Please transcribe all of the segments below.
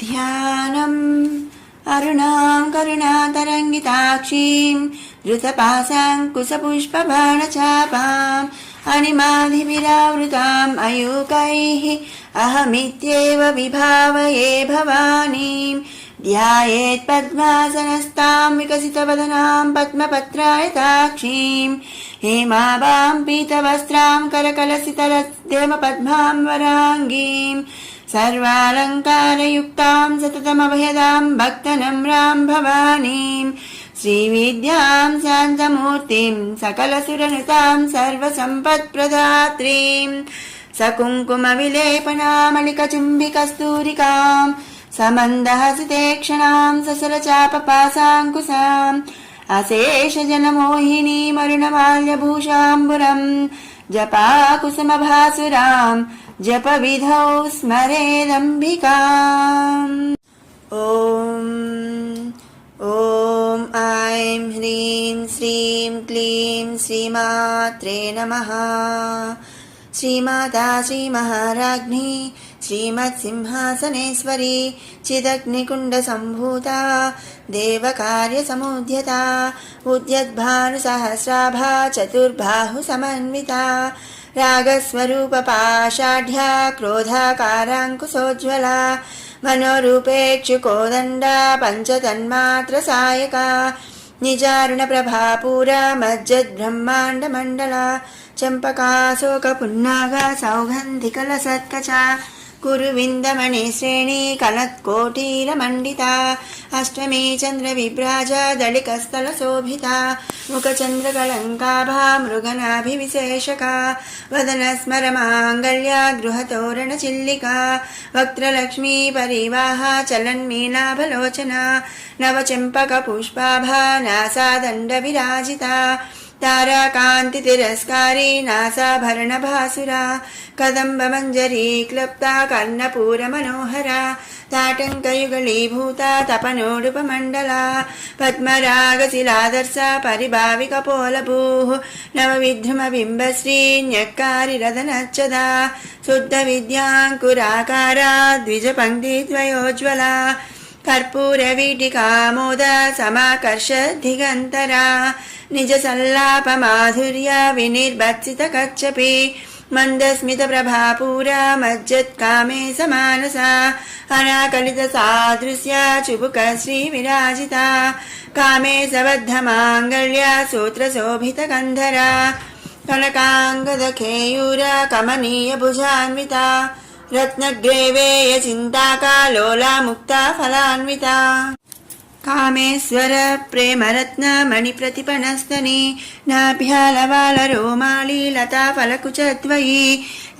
ध्यानम् अरुणां करुणातरङ्गिताक्षीं धृतपाशाङ्कुशपुष्पबाणचापाम् अनिमादिभिरावृताम् अयूकैः अहमित्येव विभावये भवानीं ध्यायेत् पद्मासनस्तां विकसितवदनां पद्मपत्रायताक्षीं हेमाभां पीतवस्त्रां करकलसितरद्यमपद्मां वराङ्गीं सर्वालङ्कारयुक्तां सततमभयदां भक्तनम्रां भवानीं श्रीविद्यां शान्तमूर्तिं सकलसुरनुतां सर्वसम्पत्प्रदात्रीं सकुङ्कुमविलेपनामलिकचुम्बिकस्तूरिकां समन्दहसितेक्षणां ससरचापपासाङ्कुशाम् अशेषजनमोहिनीमरुणमाल्यभूषाम्बुरम् जपाकुसुमभासुरां जपविधौ स्मरेदम्बिकाम्। ॐ ऐं ह्रीं श्रीं क्लीं श्रीमात्रे नमः। श्रीमाता श्रीमहाराज्ञी श्रीमत्सिंहासनेश्वरी चिदग्निकुण्डसम्भूता देवकार्यसमुद्यता उद्यद्भानुसहस्राभा चतुर्बाहुसमन्विता रागस्वरूपपाषाढ्या क्रोधाकाराङ्कुशोज्ज्वला मनोरूपेक्षुकोदण्डा पञ्चतन्मात्रसायका निजारुणप्रभापूरा मज्जद्ब्रह्माण्डमण्डला चम्पकाशोकपुन्नागा सौगन्धिकलसत्कचा कुरुविन्दमणिश्रेणी कलत्कोटीरमण्डिता अष्टमी चन्द्रविभ्राजा दलिकस्थलशोभिता मुखचन्द्रकलङ्काभा मृगनाभिविशेषका वदनस्मरमाङ्गल्या गृहतोरणचिल्लिका वक्त्रलक्ष्मी परिवाहा चलन्मीनाभलोचना नवचम्पकपुष्पाभा नासादण्डविराजिता ताराकान्तितिरस्कारी नासाभरणभासुरा कदम्बमञ्जरी क्लुप्ता कर्णपूरमनोहरा ताटङ्कयुगलीभूता तपनोडुपमण्डला पद्मरागशिलादर्शा परिभाविकपोलभूः नवविद्रुमबिम्बश्री न्यक्कारिरदनच्छदा शुद्धविद्याङ्कुराकारा द्विजपङ्क्तिद्वयोज्ज्वला कर्पूरवीटिकामोदा समाकर्षद्दिगन्तरा निजसल्लापमाधुर्या विनिर्भत्सितकच्छपि मन्दस्मितप्रभापूरा मज्जत्कामे समानसा अनाकलितसादृश्या चुबुकश्रीविराजिता कामे सबद्धमाङ्गल्या सूत्रशोभितकन्धरा कनकाङ्गदखेयूरा कमनीयभुजान्विता रत्नग्रेवेयचिन्ताका लोला मुक्ता फलान्विता कामेश्वर प्रेमरत्न मणिप्रतिपणस्तनी नाभ्यालवालरोमाली लता फलकुचद्वयी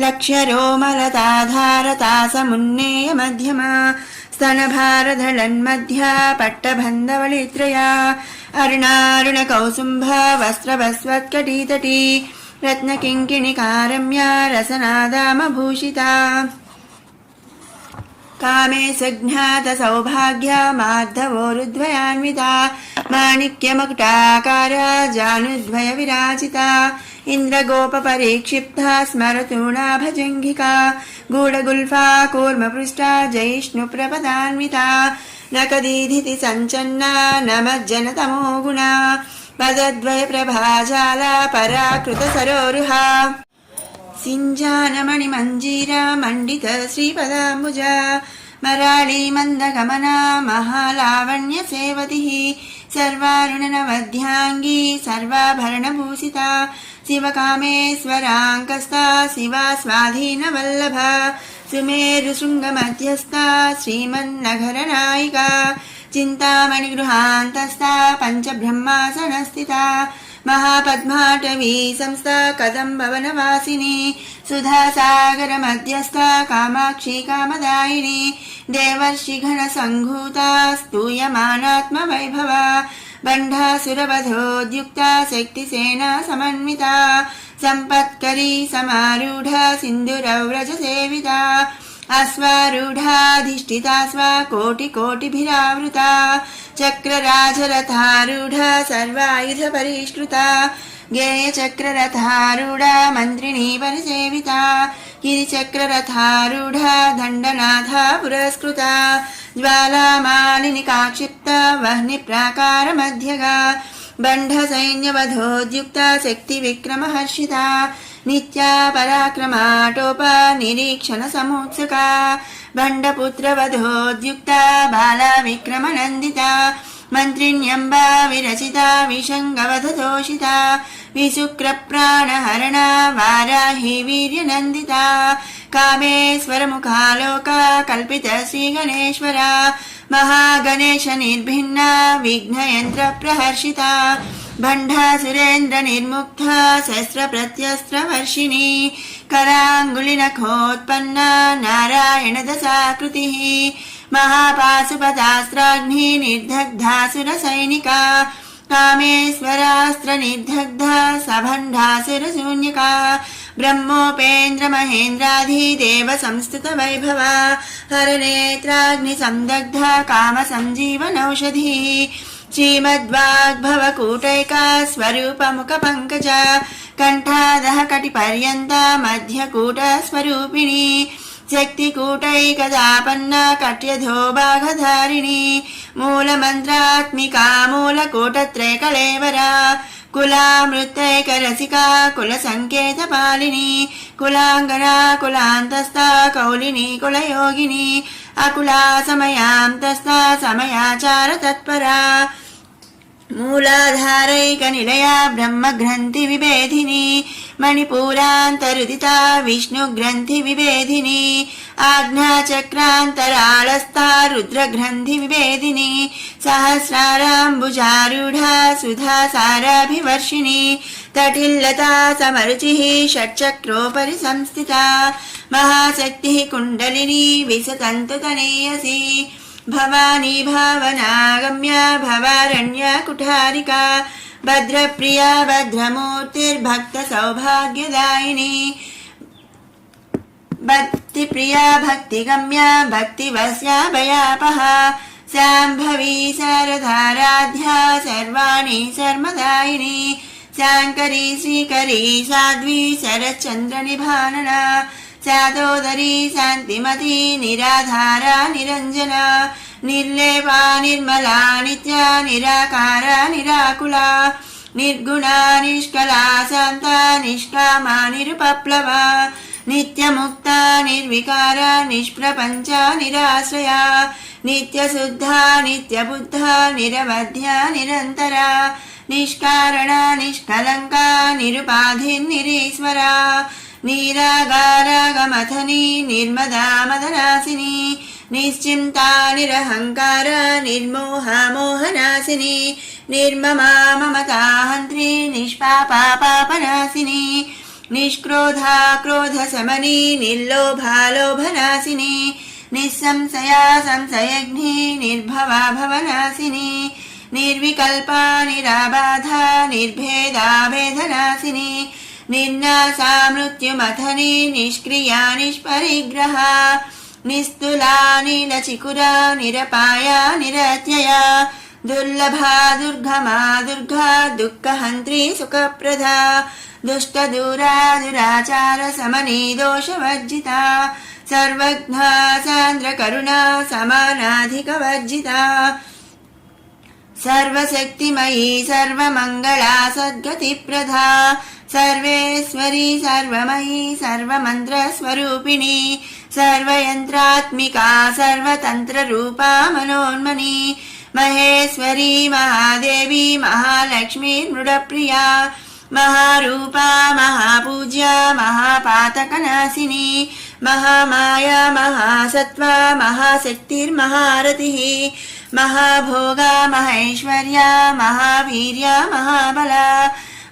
लक्ष्यरोमलताधारता समुन्नेय मध्यमा स्तनभारधळन्मध्या पट्टबन्धवलित्रया अरुणारुणकौसुम्भ वस्त्रभस्वत्कटीतटी रत्नकिङ्किणिकारम्या रसनादामभूषिता कामे सज्ञातसौभाग्या मार्धवोरुद्वयान्विता माणिक्यमकुटाकारा जानुद्वयविराजिता इन्द्रगोपपरिक्षिप्ता स्मरतूणाभजङ्घिका गूढगुल्फा कूर्मपृष्ठा जयिष्णुप्रपदान्विता नकदीधिति सञ्चन्ना नमज्जनतमो गुणा पदद्वयप्रभाजाला पराकृतसरोरुहा सिञ्जानमणिमञ्जीरा मण्डित श्रीपदाम्बुजा मराळी मन्दगमना महालावण्यसेवतिः सर्वारुणनवध्याङ्गी सर्वाभरणभूषिता शिवकामेश्वराङ्कस्ता शिवा स्वाधीनवल्लभा सुमेरुशृङ्गमध्यस्था श्रीमन्नगरनायिका चिन्तामणिगृहान्तस्था पञ्चब्रह्मासनस्थिता महापद्माटवी संस्था कदम्बवनवासिनी सुधासागरमध्यस्था कामाक्षी कामदायिनी देवर्षिगणसङ्घूता स्तूयमानात्मवैभवा बण्ढासुरवधोद्युक्ता शक्तिसेना समन्विता सम्पत्करी समारूढा सिन्दूरव्रजसेविता अश्वारूढाधिष्ठिता स्वा कोटिकोटिभिरावृता चक्रराजरथारूढा सर्वायुधपरिष्कृता गेयचक्ररथारूढा मन्त्रिणी परिसेविता गिरिचक्ररथारूढा दण्डनाथा पुरस्कृता జ్వాలామాలినికాక్షిప్త వహ్ని ప్రాకార మధ్యగా బంఢ సైన్యవధోద్యుక్త శక్తి విక్రమ హర్షిత నిత్యా పరాక్రమాటోప నిరీక్షణ సముత్సుక బండపుత్రవధోద్యుక్త బాల విక్రమ నందిత మంత్రిణ్యంబా విరచిత విషంగవధతోషిత విశుక్ర ప్రాణహరణ వారాహి వీర్యనందిత కామేశ్వర ముఖాలోక కల్పిత శ్రీ గణేశ్వర మహాగణేశ నిర్భిన్న విఘ్నయంత్ర ప్రహర్షిత భండాసురేంద్ర నిర్ముక్త శస్త్ర ప్రత్యస్త్ర వర్షిణి కరాంగుళి నఖోత్పన్న నారాయణ దశాకృతి మహాపాశుపతాస్త్రాగ్ని నిర్దగ్ధాసుర సైనిక కామేశ్వరాస్త్ర నిర్దగ్ధ సభండాసుర శూన్యక బ్రహ్మోపేంద్ర మహేంద్రాధిదేవ సంస్థిత వైభవ హరనేత్రాగ్ని సందగ్ధ కామ సంజీవనౌషధి శ్రీమద్వాగ్భవ కూటైకా స్వరూపముఖ పంకజ కంఠాదహ కటి పర్యంత మధ్యకూట స్వరూపిణి శక్తికూటైకదాపన్న కట్యధో భాగధారిణి మూలమంత్రాత్మికా మూలకూటత్రైకళేవరా కులామృతైకరసికా కుల సంకేత పాలిని కులాంగనా కులాంతస్థా కౌలిని కులయోగిని అకులా సమయాంతస్థా సమయాచార తత్పరా మూలాధారైక నిలయా బ్రహ్మగ్రంథి విభేదిని మణిపూరాంతరుదిత విష్ణుగ్రంథి విభేదిని ఆజ్ఞాచక్రాంతరాళస్థా రుద్రగ్రంథి విభేదిని సహస్రారాంబుజారూఢా సుధాసారాభివర్షిణి తటిల్లతా సమరుచి షట్చక్రోపరి సంస్థిత మహాశక్తి కుండలిని విసతంతుతనేయసి భవానీ భావనాగమ్య భవారణ్య కుఠారికా భద్రప్రియా భద్రమూర్తిర్భక్త సౌభాగ్యదాయిని భక్తిప్రియా భక్తిగమ్య భక్తివస్యా భయాపహ శాంభవీ శారదారాధ్యా సర్వాణి శర్మదాయిని శాంకరీ శ్రీకరీ సాధ్వీ శరచంద్ర నిభానన శాదోదరీ శాంతిమతి నిరాధారా నిరంజన నిర్లేపా నిర్మలా నిత్య నిరాకార నిరాకులా నిర్గుణా నిష్కలా శాంత నిష్కామా నిరుపప్లవ నిత్యముక్త నిర్వికార నిష్ప్రపంచ నిరాశ్రయ నిత్యశుద్ధ నిత్యబుద్ధ నిరవధ్య నిరంతర నిష్కారణ నిష్కలంక నిరుపాధిర్నిరీశ్వర నీరాగారాగమథని నిర్మదా మదనాశిని నిశ్చింతా నిరహంకార నిర్మోహ మోహనాశిని నిర్మమా మమతాహంత్రి నిష్పాపా పాపనాశిని నిష్క్రోధా క్రోధ సమని నిర్లోభా లోభనాశిని నిస్సంశయా సంశయగ్ని నిర్భవా భవనాశిని నిర్వికల్పా నిరాబాధ నిర్భేదా భేదనాశిని నిర్నాశా మృత్యుమథని నిష్క్రియా నిష్పరిగ్రహ నిస్తులా నీలచికురా నిరపాయా నిరత్యయా దుర్లభా దుర్గమా దుర్గా దుఃఖహంత్రి సుఖప్రదా దుష్టదూరా దురాచార సమనీ దోషవర్జిత సర్వజ్ఞ సాంద్ర కరుణా సమానాధికవర్జిత సర్వశక్తిమయీ సర్వమంగళా సద్గతిప్రదా సర్వేశ్వరీ సర్వమయీ సర్వమంత్రస్వరూపిణి సర్వయంత్రాత్మికా సర్వతంత్రరూపా మనోన్మని మహేశ్వరీ మహాదేవి మహాలక్ష్మీ మృడప్రియా మహారూపా మహాపూజ్య మహాపాతకనాశిని మహామాయా మహాసత్వ మహాశక్తిర్మహారతిః మహాభోగా మహైశ్వర్యా మహావీర్య మహాబలా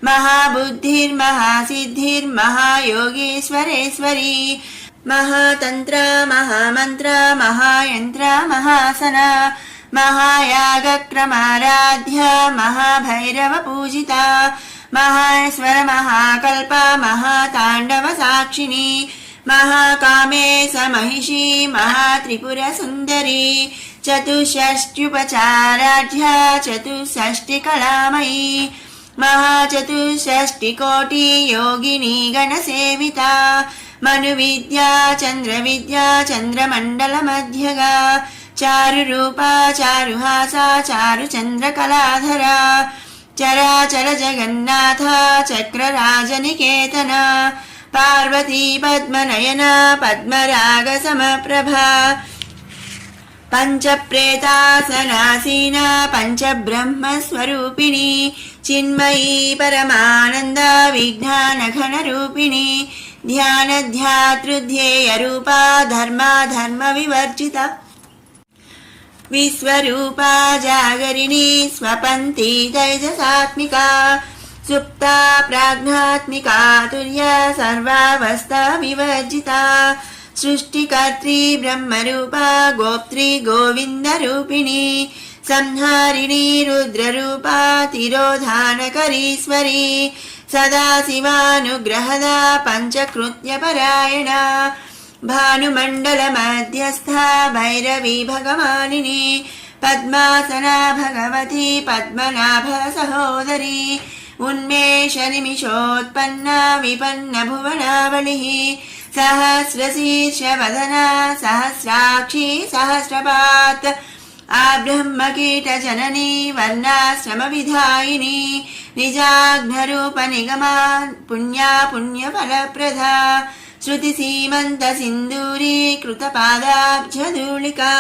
మహాబుద్ధిర్మహాసిద్ధిర్మహాయోగేశ్వరేశ్వరీ మహాతంత్ర మహామంత్ర మహాయంత్ర మహాసన మహాయాగక్రమారాధ్య మహాభైరవ పూజిత మహేశ్వర మహాకల్ప మహాతాండవ సాక్షిణి మహాకామేశ మహిషి మహాత్రిపుర సుందరి చతుషష్ట్యుపచారాఢ్య చతుషష్టి కళామయీ మహాచతుషష్టికోటి యోగిని గణసేవిత మను విద్యా చంద్ర విద్యా చంద్రమండల మధ్యగా చారురూపా చారుహాసా చారుచంద్రకళాధరా చరాచర జగన్నాథ చక్రరాజనికేతన పార్వతీ పద్మనయన పద్మరాగ సమప్రభా పంచప్రేతాసనాసీన పంచబ్రహ్మస్వరూపిణి చిన్మయీ పరమానంద విజ్ఞానఘనరూపిణి ధ్యానధ్యాతృధ్యేయరూపా ధర్మాధర్మ వివర్జిత విశ్వరూపా జాగరిణి స్వపంతి తైజసాత్మికా సుప్తా ప్రాజ్ఞాత్మికా తుర్య సర్వావస్థా వివర్జితా సృష్టికర్త్రీ బ్రహ్మరూపా గోప్త్రీ గోవిందరూపిణి సంహారిణి రుద్రరూపా తిరోధానకరీశ్వరీ సదాశివానుగ్రహదా పంచకృత్యపరాయణ భానుమండల మధ్యస్థ భైరవీ భగవానిని పద్మాసనా భగవతి పద్మనాభ సహోదరి ఉన్మేష నిమిషోత్పన్న విపన్న భువనావళి సహస్రశీర్షవదనా సహస్రాక్షి సహస్రపాత్ ఆబ్రహ్మకీట జననీ వర్ణాశ్రమ విధాయిని నిజాఘ్నరూప నిగమా పుణ్యా పుణ్యఫలప్రదా శృతి సీమంత సింధూరీకృత పాదాబ్జధూళికా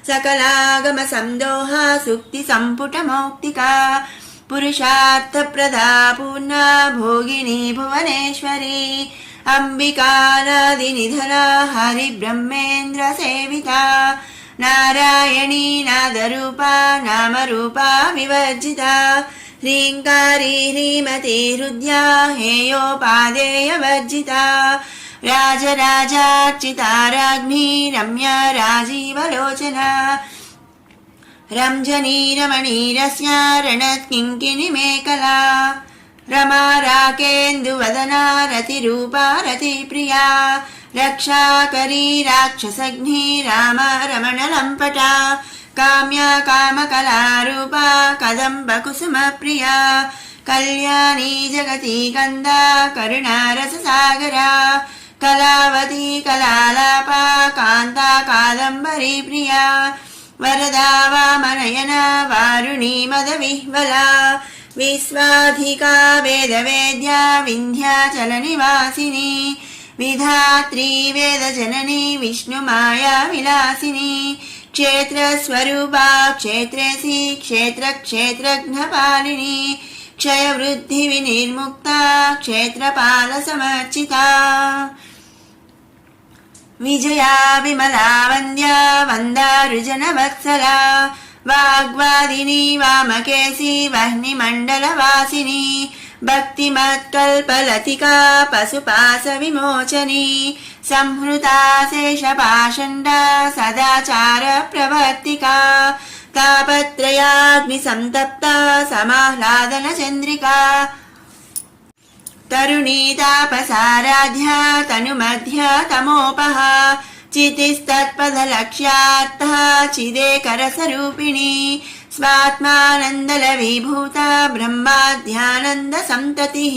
సకలాగమ సందోహ సుక్తి సంపుట మౌక్తికా పురుషార్థప్రదా పూర్ణా భోగిని భువనేశ్వరీ అంబికానాది నిధనా హరి బ్రహ్మేంద్ర సేవితా నారాయణీ నాదరూపా నామరూపా వివర్జితా హ్రీంకారీ హ్రీమతి హృద్యా హేయోపాదేయ వర్జితా రాజరాజార్చితా రాజ్ఞీ రమ్యా రాజీవలోచనా రంజనీ రమణీరస్య రణత్కింకిణి మేఖలా రమా రాకేందువదనా రతిరూపా రతిప్రియా రక్షాకరీ రాక్షసఘ్ని రామ రమణలంపటా కామ్యా కామకళారూపా కదంబ కుసుమ ప్రియా కళ్యాణీ జగతి కందా కరుణారస సాగరా కళావతి కళాలాపా కాంతా కాదంబరీ ప్రియా వరదా వామనయన వారుణీ మద విహ్వలా విశ్వాధికా వేదవేద్యా వింధ్యాచల నివాసిని విధాత్రీ వేదజననీ విష్ణుమాయా విలాసిని క్షేత్రస్వరూపా క్షేత్రేసి క్షేత్రజ్ఞపాలిని క్షయవృద్ధి వినిర్ముక్తా క్షేత్రపాల సమర్చితా విజయా విమలా వంద్యా వందారుజన వత్సలా వాగ్వాదిని వామకేసి వహ్నిమండలవాసిని భక్తిమత్కల్పలతికా పశుపాస విమోచని సంహృతా శేషపాషండా సదాచార ప్రవర్తికా తాపత్రయాగ్ని సంతప్తా సమాహ్లాదన చంద్రికా తరుణీ తాపసారాధ్యా తనుమధ్యా తమోపహా చితిస్తత్పథలక్ష్యార్థ చిదేకరసరూపిణి స్వాత్మానందలవిభూత బ్రహ్మాధ్యానంద సంతతి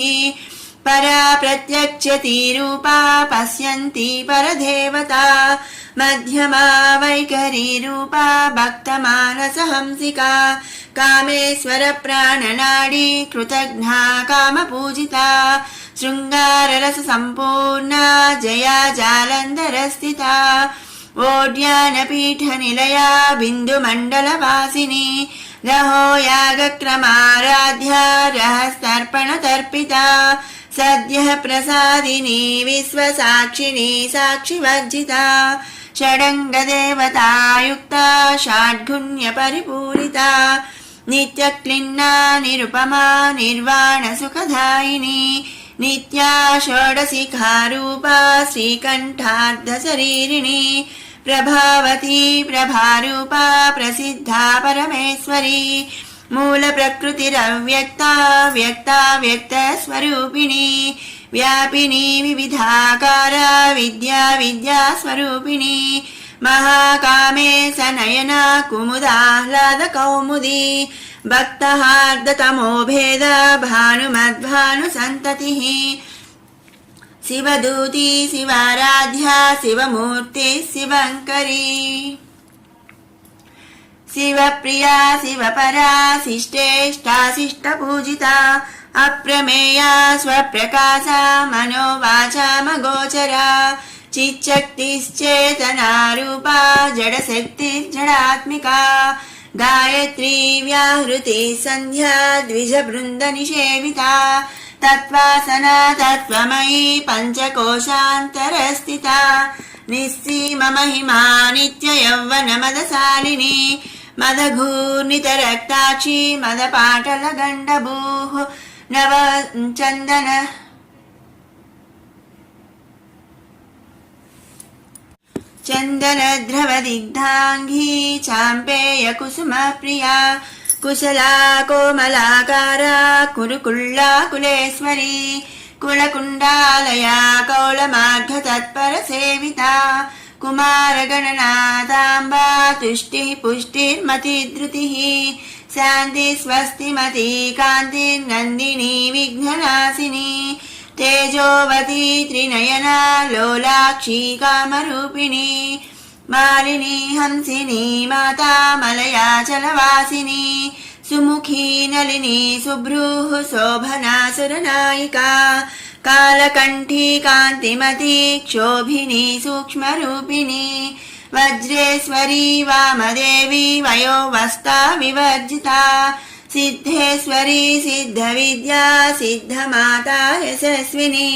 పరా ప్రత్యక్షతీరూపా పశ్యంతి పరదేవతా మధ్యమా వైఖరీరూపా భక్తమానసహంసికా కామేశ్వర ప్రాణనాడీ కృతజ్ఞా కామపూజితా శృంగారరస సంపూర్ణా జయా జాలంధరస్థితా ఓడ్యానపీఠ నిలయా బిందుమండలవాసిని రహో యాగక్రమారాధ్యా రహస్తర్పణ తర్పితా సద్యః ప్రసాదిని విశ్వసాక్షిని సాక్షివర్జితా షడంగదేవతాయుక్తా షాడ్గుణ్య పరిపూరితా నిత్యక్లిన్నా నిరుపమా నిర్వాణ సుఖదాయిని నిత్యా షోడశిఖారూపా శ్రీకంఠార్ధశరీరిణి ప్రభావతీ ప్రభారూపా ప్రసిద్ధా పరమేశ్వరీ మూల ప్రకృతిరవ్యక్తా వ్యక్తా వ్యక్త స్వరూపిణి వ్యాపిని వివిధాకారా విద్యా విద్యా స్వరూపిణి మహాకామే సనయన కుముదాహ్లాద కౌముది భక్తహార్దతమోభేద భానుమద్భాను సంతతి శివదూతి శివారాధ్యా శివమూర్తి శివంకరీ. शिवप्रिया शिवपरा शिष्टेष्टाशिष्टपूजिता अप्रमेया स्वप्रकाशा मनोवाचामगोचरा चिच्शक्तिश्चेतनारूपा जडशक्तिर्जडात्मिका गायत्री व्याहृति सन्ध्या द्विजवृन्दनिषेविता तत्त्वासना तत्त्वमयी पञ्चकोशान्तरस्थिता निस्सीममहिमा नित्ययौवनमदशालिनी मदघूर्णितरक्ताक्षी मदपाटलगण्डभूः नवचन्दन चन्दनद्रवदिग्धाङ्गी चाम्पेयकुसुमप्रिया कुशला कोमलाकारा कुरुकुल्लाकुलेश्वरी कुलकुण्डालया कौलमार्घतत्परसेविता कुमारगणनाथाम्बा तुष्टिः पुष्टिर्मतिधृतिः शान्ति स्वस्तिमती कान्तिर्नन्दिनी विघ्ननाशिनी तेजोवती त्रिनयना लोलाक्षी कामरूपिणी मालिनी हंसिनी माता मलयाचलवासिनी सुमुखी नलिनी सुभ्रूः शोभना सुरनायिका कालकण्ठी कान्तिमती क्षोभिनी सूक्ष्मरूपिणी वज्रेश्वरी वामदेवी वयोवस्था विवर्जिता सिद्धेश्वरी सिद्धविद्या सिद्धमाता यशस्विनी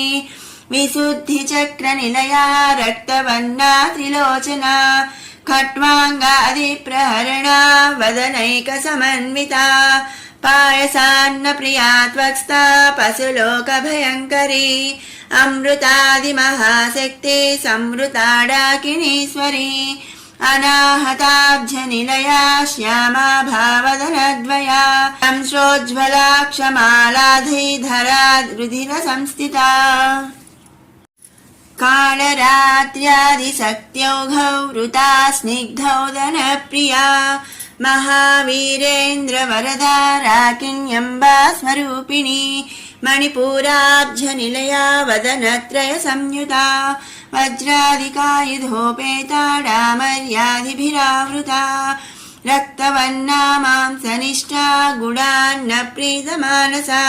विशुद्धिचक्रनिलया रक्तवर्णा त्रिलोचना खट्वाङ्गादिप्रहरणा वदनैकसमन्विता पायसान्नप्रिया त्वक्स्था पशुलोकभयङ्करी अमृतादिमहाशक्ति संवृता डाकिनीश्वरी अनाहताब्जनिलया श्यामा भावदनद्वया अंशोज्ज्वला क्षमालाधिधरा रुधिरसंस्थिता कालरात्र्यादिशक्त्यौघौ वृता स्निग्धौदनप्रिया महावीरेन्द्रवरदा राकिण्यम्बा स्वरूपिणी मणिपूराब्जनिलया वदनत्रयसंयुता वज्रादिकायुधोपेता डामर्यादिभिरावृता रक्तवर्णा मांसनिष्ठा गुणान्नप्रीतमानसा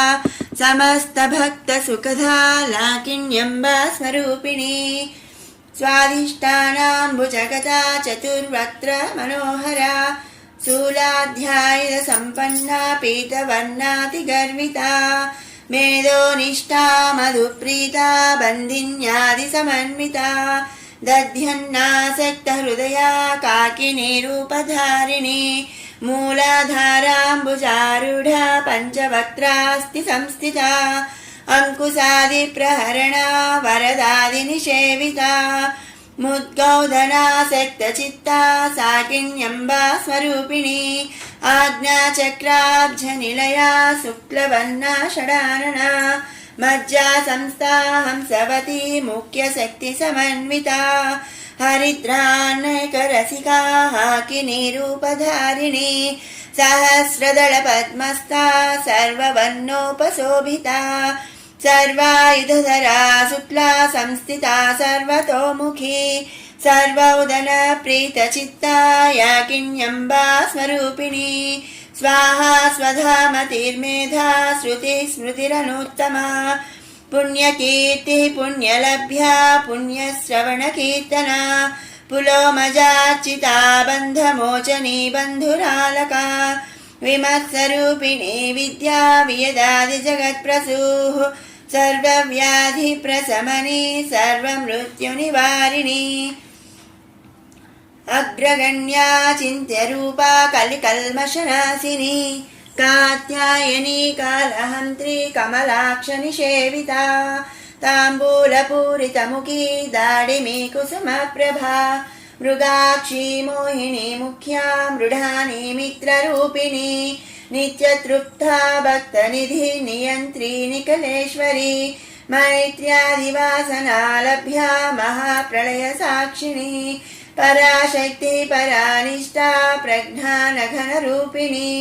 समस्तभक्तसुखदा लाकिन्यम्बा स्वरूपिणी स्वाधिष्ठानाम्बुजगता चतुर्वक्त्र मनोहरा शूलाध्यायुधसम्पन्ना पीतवर्णातिगर्विता मेधोनिष्ठा मधुप्रीता बन्धिन्यादिसमन्विता दध्यन्नासक्तहृदया काकिनीरूपधारिणी मूलाधाराम्बुजारूढा पञ्चवक्त्रास्ति संस्थिता अंकुशादिप्रहरणा वरदादिनिषेविता मुद्गौधनासक्तचित्ता साकिन्यम्बा स्वरूपिणी आज्ञाचक्राब्जनिलया शुक्लवर्णा षडानना मज्जा संस्था हंसवती मुख्यशक्तिसमन्विता हरिद्रान्नैकरसिका हाकिनीरूपधारिणी सहस्रदलपद्मस्था सर्ववर्णोपशोभिता सर्वायुधधरा शुक्ला संस्थिता सर्वतोमुखी सर्वोदन प्रीतचित्ता याकिन्यम्बा स्वरूपिणी स्वाहा स्वधा मतिर्मेधा श्रुति स्मृतिरनुत्तमा पुण्यकीर्तिः पुण्यलभ्या पुण्यश्रवणकीर्तना पुलोमजार्चिता बन्धमोचनी बन्धुरालका विमत्सरूपिणी विद्या वियदादिजगत्प्रसूः सर्वव्याधिप्रशमनी सर्वमृत्युनिवारिणी अग्रगण्या चिन्त्यरूपा कलिकल्मषनाशिनी कात्यायनी कालहन्त्री कमलाक्षनिषेविता ताम्बूलपूरितमुखी दाडिमी कुसुमप्रभा मृगाक्षी मोहिनी मुख्या मृढानी मित्ररूपिणी नित्यतृप्ता भक्तनिधि नियन्त्री निकलेश्वरी मैत्र्यादिवासना लभ्या महाप्रलय साक्षिणी पराशक्ति परानिष्ठा प्रज्ञानघनरूपिणी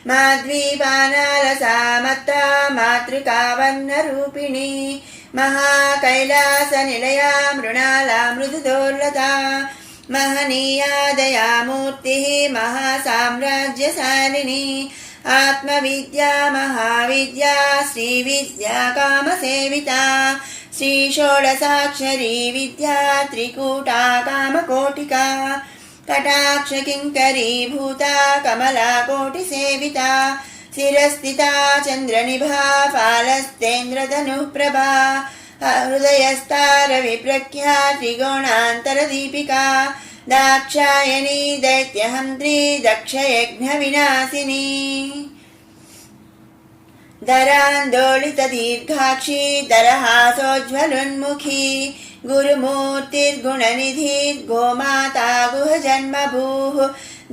माध्वीपानालसा मत्ता मातृकावर्णरूपिणी महाकैलासनिलया मृणाला मृदुदोर्लता महनीया दयामूर्तिः महासाम्राज्यशालिनी आत्मविद्या महाविद्या श्रीविद्या कामसेविता श्रीषोडशाक्षरी विद्या त्रिकूटा कामकोटिका कटाक्ष किङ्करी भूता कमला कोटिसेविता शिरस्थिता चन्द्रनिभा फालस्तेन्द्रधनुप्रभा हृदयस्तारविप्रख्या त्रिगुणान्तरदीपिका दाक्षायणी दैत्यहन्त्री दक्षयज्ञविनाशिनी दरान्दोलितदीर्घाक्षी दरहासोज्ज्वलोन्मुखी गुरुमूर्तिर्गुणनिधिर्गोमाता गुहजन्मभूः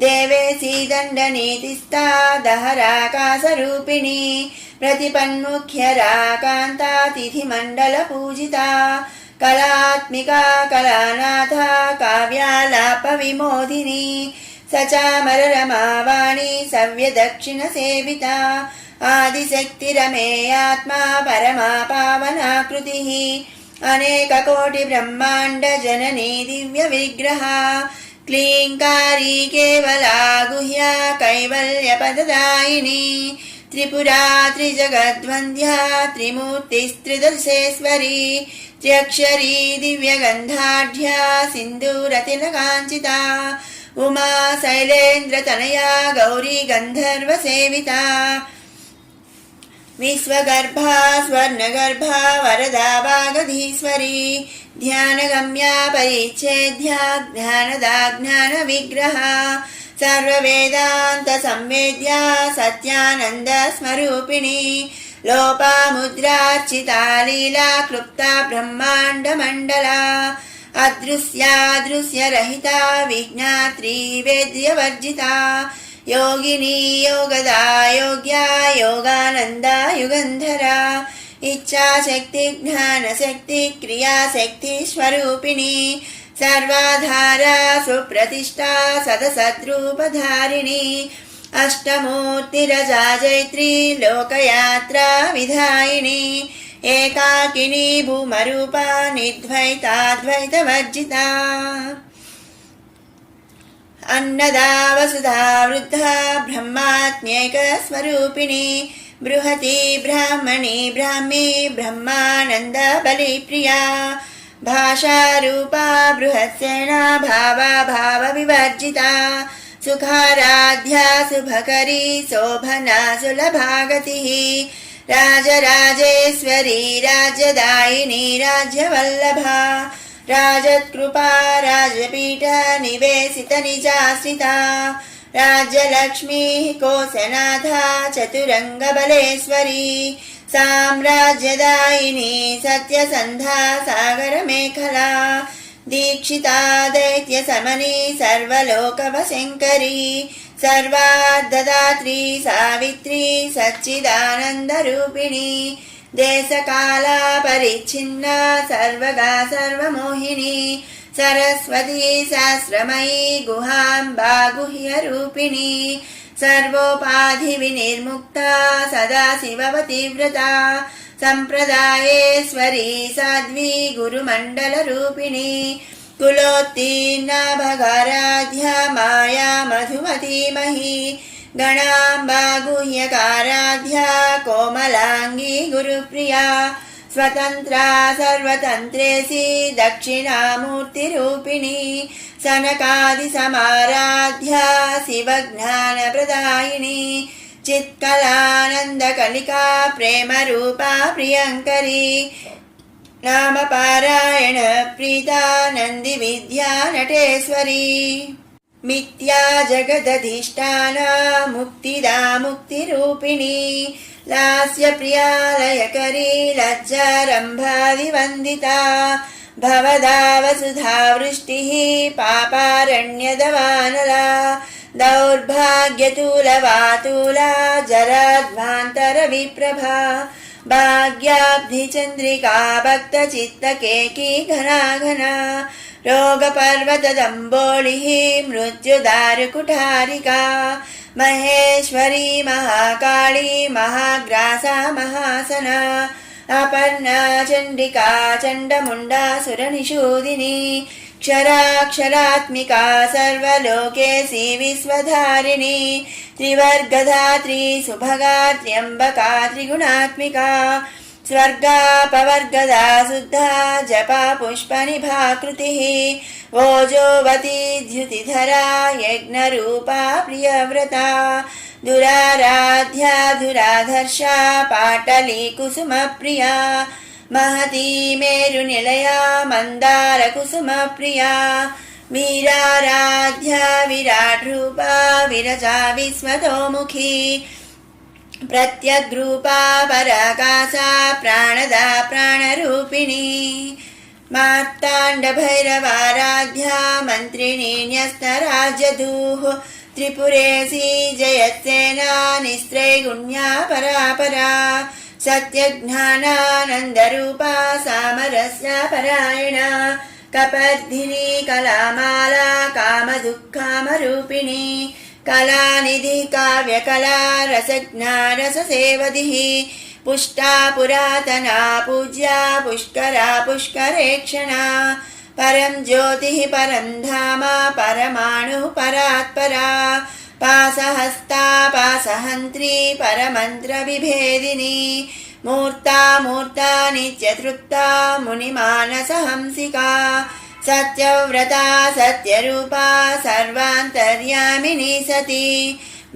देवेशी दण्डनीतिस्था दहराकाशरूपिणी प्रतिपन्मुख्यराकान्ता तिथिमण्डलपूजिता कलात्मिका कलानाथा काव्यालापविमोदिनी सचामररमावाणी सव्यदक्षिणसेविता आदिशक्तिरमेयात्मा परमा पावनाकृतिः अनेककोटिब्रह्माण्ड जननी दिव्यविग्रहा क्लीङ्कारी केवला गुह्या कैवल्यपददायिनी त्रिपुरा त्रिजगद्वन्द्या त्रिमूर्तिस्त्रिदशेश्वरी त्र्यक्षरी दिव्यगन्धाढ्या सिन्दूरतिलकाञ्चिता उमा शैलेन्द्रतनया गौरी गन्धर्वसेविता विश्वगर्भा स्वर्णगर्भा वरदा वागधीश्वरी ध्यानगम्या परिच्छेद्या ज्ञानदा ज्ञानविग्रहा सर्ववेदान्तसंवेद्या सत्यानन्दस्वरूपिणी लोपामुद्रार्चिता लीला क्लुप्ता ब्रह्माण्डमण्डला अदृश्यादृश्यरहिता विज्ञात्री वेद्यवर्जिता योगिनी योगदा योग्या योगानन्दा युगन्धरा इच्छाशक्ति ज्ञानशक्ति क्रियाशक्ति स्वरूपिणी सर्वाधारा सुप्रतिष्ठा सदसद्रूपधारिणी अष्टमूर्तिरजा जैत्री लोकयात्रा विधायिनी एकाकिनी भूमरूपा निर्द्वैताद्वैतवर्जिता अन्नदा वसुधा वृद्धा ब्रह्मात्म्यैकस्वरूपिणी बृहती ब्राह्मणी ब्राह्मी ब्रह्मानन्द बलिप्रिया भाषारूपा बृहत्सेना भावा भावविवर्जिता सुखाराध्या शुभकरी शोभना सुलभागतिः राजराजेश्वरी राज्यदायिनी राज्यवल्लभा राजत्कृपा राजपीठ निवेशित निजाश्रिता राज्यलक्ष्मीः कोशनाथा चतुरङ्गबलेश्वरी साम्राज्यदायिनी सत्यसन्धा सागरमेखला दीक्षिता दैत्यशमनी सर्वलोकवशङ्करी सर्वार्धदात्री सावित्री सच्चिदानन्दरूपिणी देशकाला परिच्छिन्ना सर्वगा सर्वमोहिनी सरस्वती शास्त्रमयी गुहाम्बा गुह्यरूपिणी सर्वोपाधिविनिर्मुक्ता सदाशिववतीव्रता सम्प्रदायेश्वरी साध्वी गुरुमण्डलरूपिणी कुलोत्तीर्णा भगाराध्या माया मधुमतीमही गणाम्बा गुह्यकाराध्या कोमलाङ्गी गुरुप्रिया स्वतन्त्रा सर्वतन्त्रेशी दक्षिणामूर्तिरूपिणी सनकादिसमाराध्या शिवज्ञानप्रदायिनी चित्कलानन्दकलिका प्रेमरूपा प्रियङ्करी नामपारायण प्रीता नन्दिविद्या नटेश्वरी मिथ्या जगदधिष्ठाना मुक्तिदा मुक्तिरूपिणी लास्यप्रिया लयकरी लज्जारम्भादिवन्दिता भवदा वसुधा वृष्टिः पापारण्यदवानला दौर्भाग्यतूलवातूला जराध्वान्तरविप्रभा भाग्याब्धिचन्द्रिका भक्तचित्तकेकी घना घना रोगपर्वतदम्बोलिः मृत्युदारुकुठारिका महेश्वरी महाकाली महाग्रासा महासना अपर्णा चण्डिका चण्डमुण्डा सुरनिषूदिनी क्षराक्षरात्मिका सर्वलोकेशी विश्वधारिणी त्रिवर्गधात्री सुभगा त्र्यम्बका त्रिगुणात्मिका स्वर्गापवर्गदा शुद्धा जपा पुष्पनिभाकृतिः ओजोवती द्युतिधरा यज्ञरूपा प्रियव्रता दुराराध्या दुराधर्षा पाटली कुसुमप्रिया महती मेरुनिलया मन्दारकुसुमप्रिया वीराराध्या विराट्रूपा विरजा विश्वतोमुखी प्रत्यग्रूपा पराकाशा प्राणदा प्राणरूपिणी मार्ताण्डभैरवाराध्या मन्त्रिणी न्यस्तराजधूः त्रिपुरेशी जयत्सेना निस्त्रैगुण्या परापरा सत्यज्ञानानन्दरूपा सामरस्या परायणा कपर्धिनी कलामाला कामदुःखामरूपिणी कलानिधि काव्यकला रसज्ञारससेवधिः पुष्टा पुरातना पूज्या पुष्करा पुष्करेक्षणा परं ज्योतिः परं धाम परमाणुः परात्परा पासहस्ता पासहन्त्री परमन्त्रविभेदिनी मूर्ता मूर्ता नित्यतृप्ता मुनिमानसहंसिका सत्यव्रता सत्यरूपा सर्वान्तर्यामिनी सती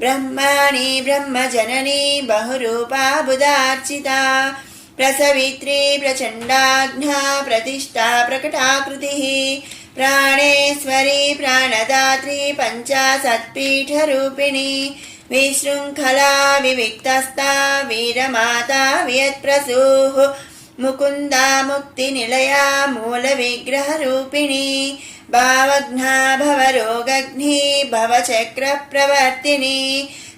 ब्रह्माणि ब्रह्मजननी बहुरूपा बुधार्चिता प्रसवित्री प्रचण्डाज्ञा प्रतिष्ठा प्रकटाकृतिः प्राणेश्वरी प्राणदात्री पञ्चाशत्पीठरूपिणी विशृङ्खला विविक्तस्था वीरमाता वियत्प्रसूः मुकुन्दा मुक्तिनिलया मूलविग्रहरूपिणी भावघ्ना भवरोगघ्नी भवचक्रप्रवर्तिनी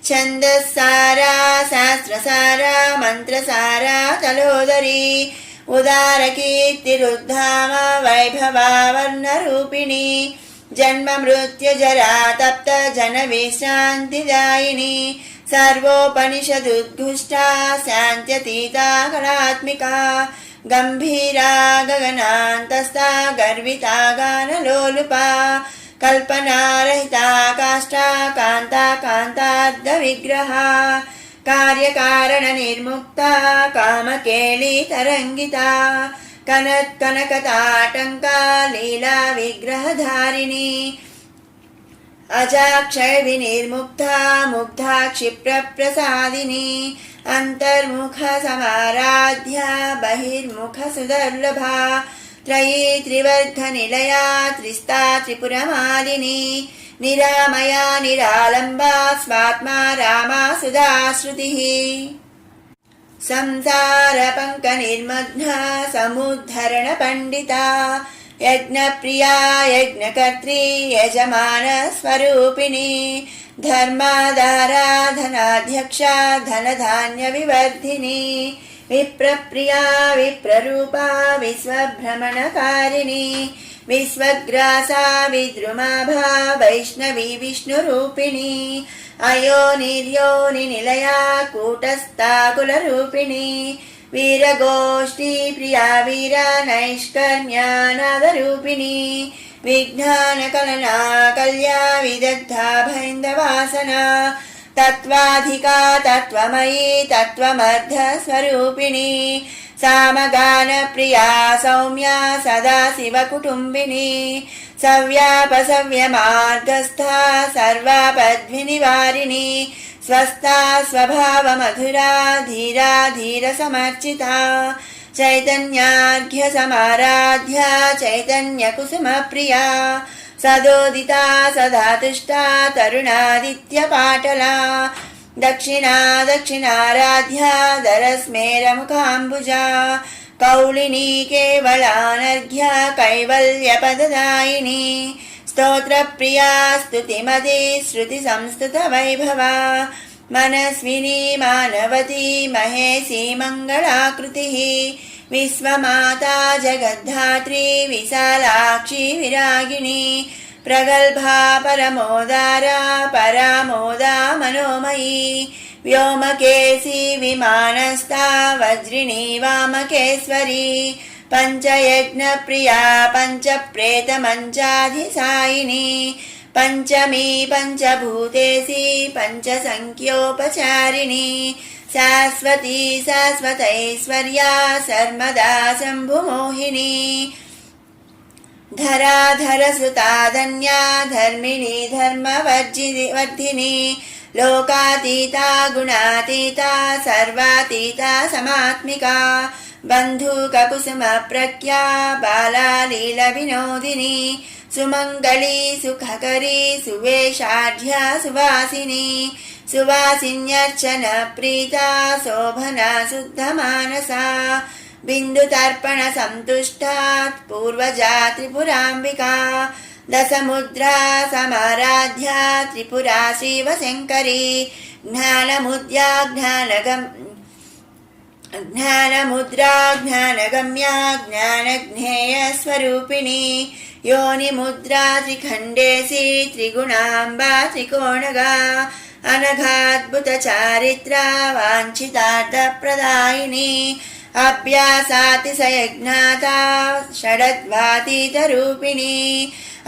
छन्दस्सारा शास्त्रसारा मन्त्रसारा तलोदरी उदारकीर्तिरुद्धाम वैभवा वर्णरूपिणी जन्म मृत्युजरा तप्त जनविश्रान्तिदायिनी सर्वोपनिषदुद्घुष्टा शान्त्यतीता कलात्मिका गम्भीरा गगनान्तस्था गर्विता गानलोलुपा कल्पनारहिता काष्ठा कान्ता कान्तार्धविग्रहा कार्यकारणनिर्मुक्ता कामकेली तरङ्गिता कनत्कनकताटङ्का लीला विग्रहधारिणी अजाक्षयविनिर्मुक्ता मुग्धा क्षिप्रप्रसादिनी अन्तर्मुखसमाराध्या बहिर्मुखसुदुर्लभा त्रयी त्रिवर्गनिलया त्रिस्ता त्रिपुरमालिनी निरामया निरालम्बा स्वात्मा रामा सुधाश्रुतिः संसारपङ्कनिर्मग्ना समुद्धरणपण्डिता यज्ञप्रिया यज्ञकर्त्री यजमानस्वरूपिणी धर्माधारा धनाध्यक्षा धनधान्यविवर्धिनी विप्रप्रिया विप्ररूपा विश्वभ्रमणकारिणी विश्वग्रासा विद्रुमाभा वैष्णवी विष्णुरूपिणी अयोनिर्योनिनिलया कूटस्था कुलरूपिणी वीरगोष्ठी प्रिया वीरा नैष्कर्म्यानादरूपिणी विज्ञानकलना कल्या विदग्धा भैन्दवासना तत्त्वाधिका तत्त्वमयी तत्त्वमर्धस्वरूपिणी सामगानप्रिया सौम्या सदा शिवकुटुम्बिनी सव्यापसव्यमार्गस्था सर्वापद्विनिवारिणी स्वस्था स्वभावमधुरा धीरा धीरसमर्चिता चैतन्यार्घ्यसमाराध्या चैतन्यकुसुमप्रिया सदोदिता सदा तुष्टा तरुणादित्यपाटला दक्षिणा दक्षिणाराध्या दरस्मेरमुखाम्बुजा कौलिनी केवलानर्घ्या कैवल्यपददायिनी स्तोत्रप्रिया स्तुतिमती श्रुतिसंस्तुतवैभवा मनस्विनी मानवती महेशी मङ्गलाकृतिः विश्वमाता जगद्धात्री विशालाक्षी विरागिणी प्रगल्भा परमोदारा परामोदा मनोमयी व्योमकेशी विमानस्था वज्रिणी वामकेश्वरी पञ्चयज्ञप्रिया पञ्चप्रेतमञ्चाधिसायिनी पञ्चमी पञ्चभूतेशी पञ्चसङ्ख्योपचारिणी शाश्वती शाश्वतैश्वर्या सर्वदा शम्भुमोहिनी धराधरसुता धन्या धर्मिणी धर्मवर्धिनी लोकातीता गुणातीता सर्वातीता समात्मिका बन्धुककुसुमप्रज्ञा बाला लीलविनोदिनी सुमङ्गली सुखकरी सुवेशाढ्या सुवासिनी सुवासिन्यर्चनप्रीता शोभना शुद्धमानसा बिन्दुतर्पणसन्तुष्टात् पूर्वजा त्रिपुराम्बिका दशमुद्रा समाराध्या त्रिपुरा शिवशङ्करी ज्ञानमुद्रा ज्ञानगम्या ज्ञानज्ञेयस्वरूपिणी योनिमुद्रा त्रिखण्डेशी त्रिगुणाम्बा त्रिकोणगा अनघाद्भुतचारित्रा वाञ्छितार्थप्रदायिनी अभ्यासातिशयज्ञाता षडद्वातीतरूपिणी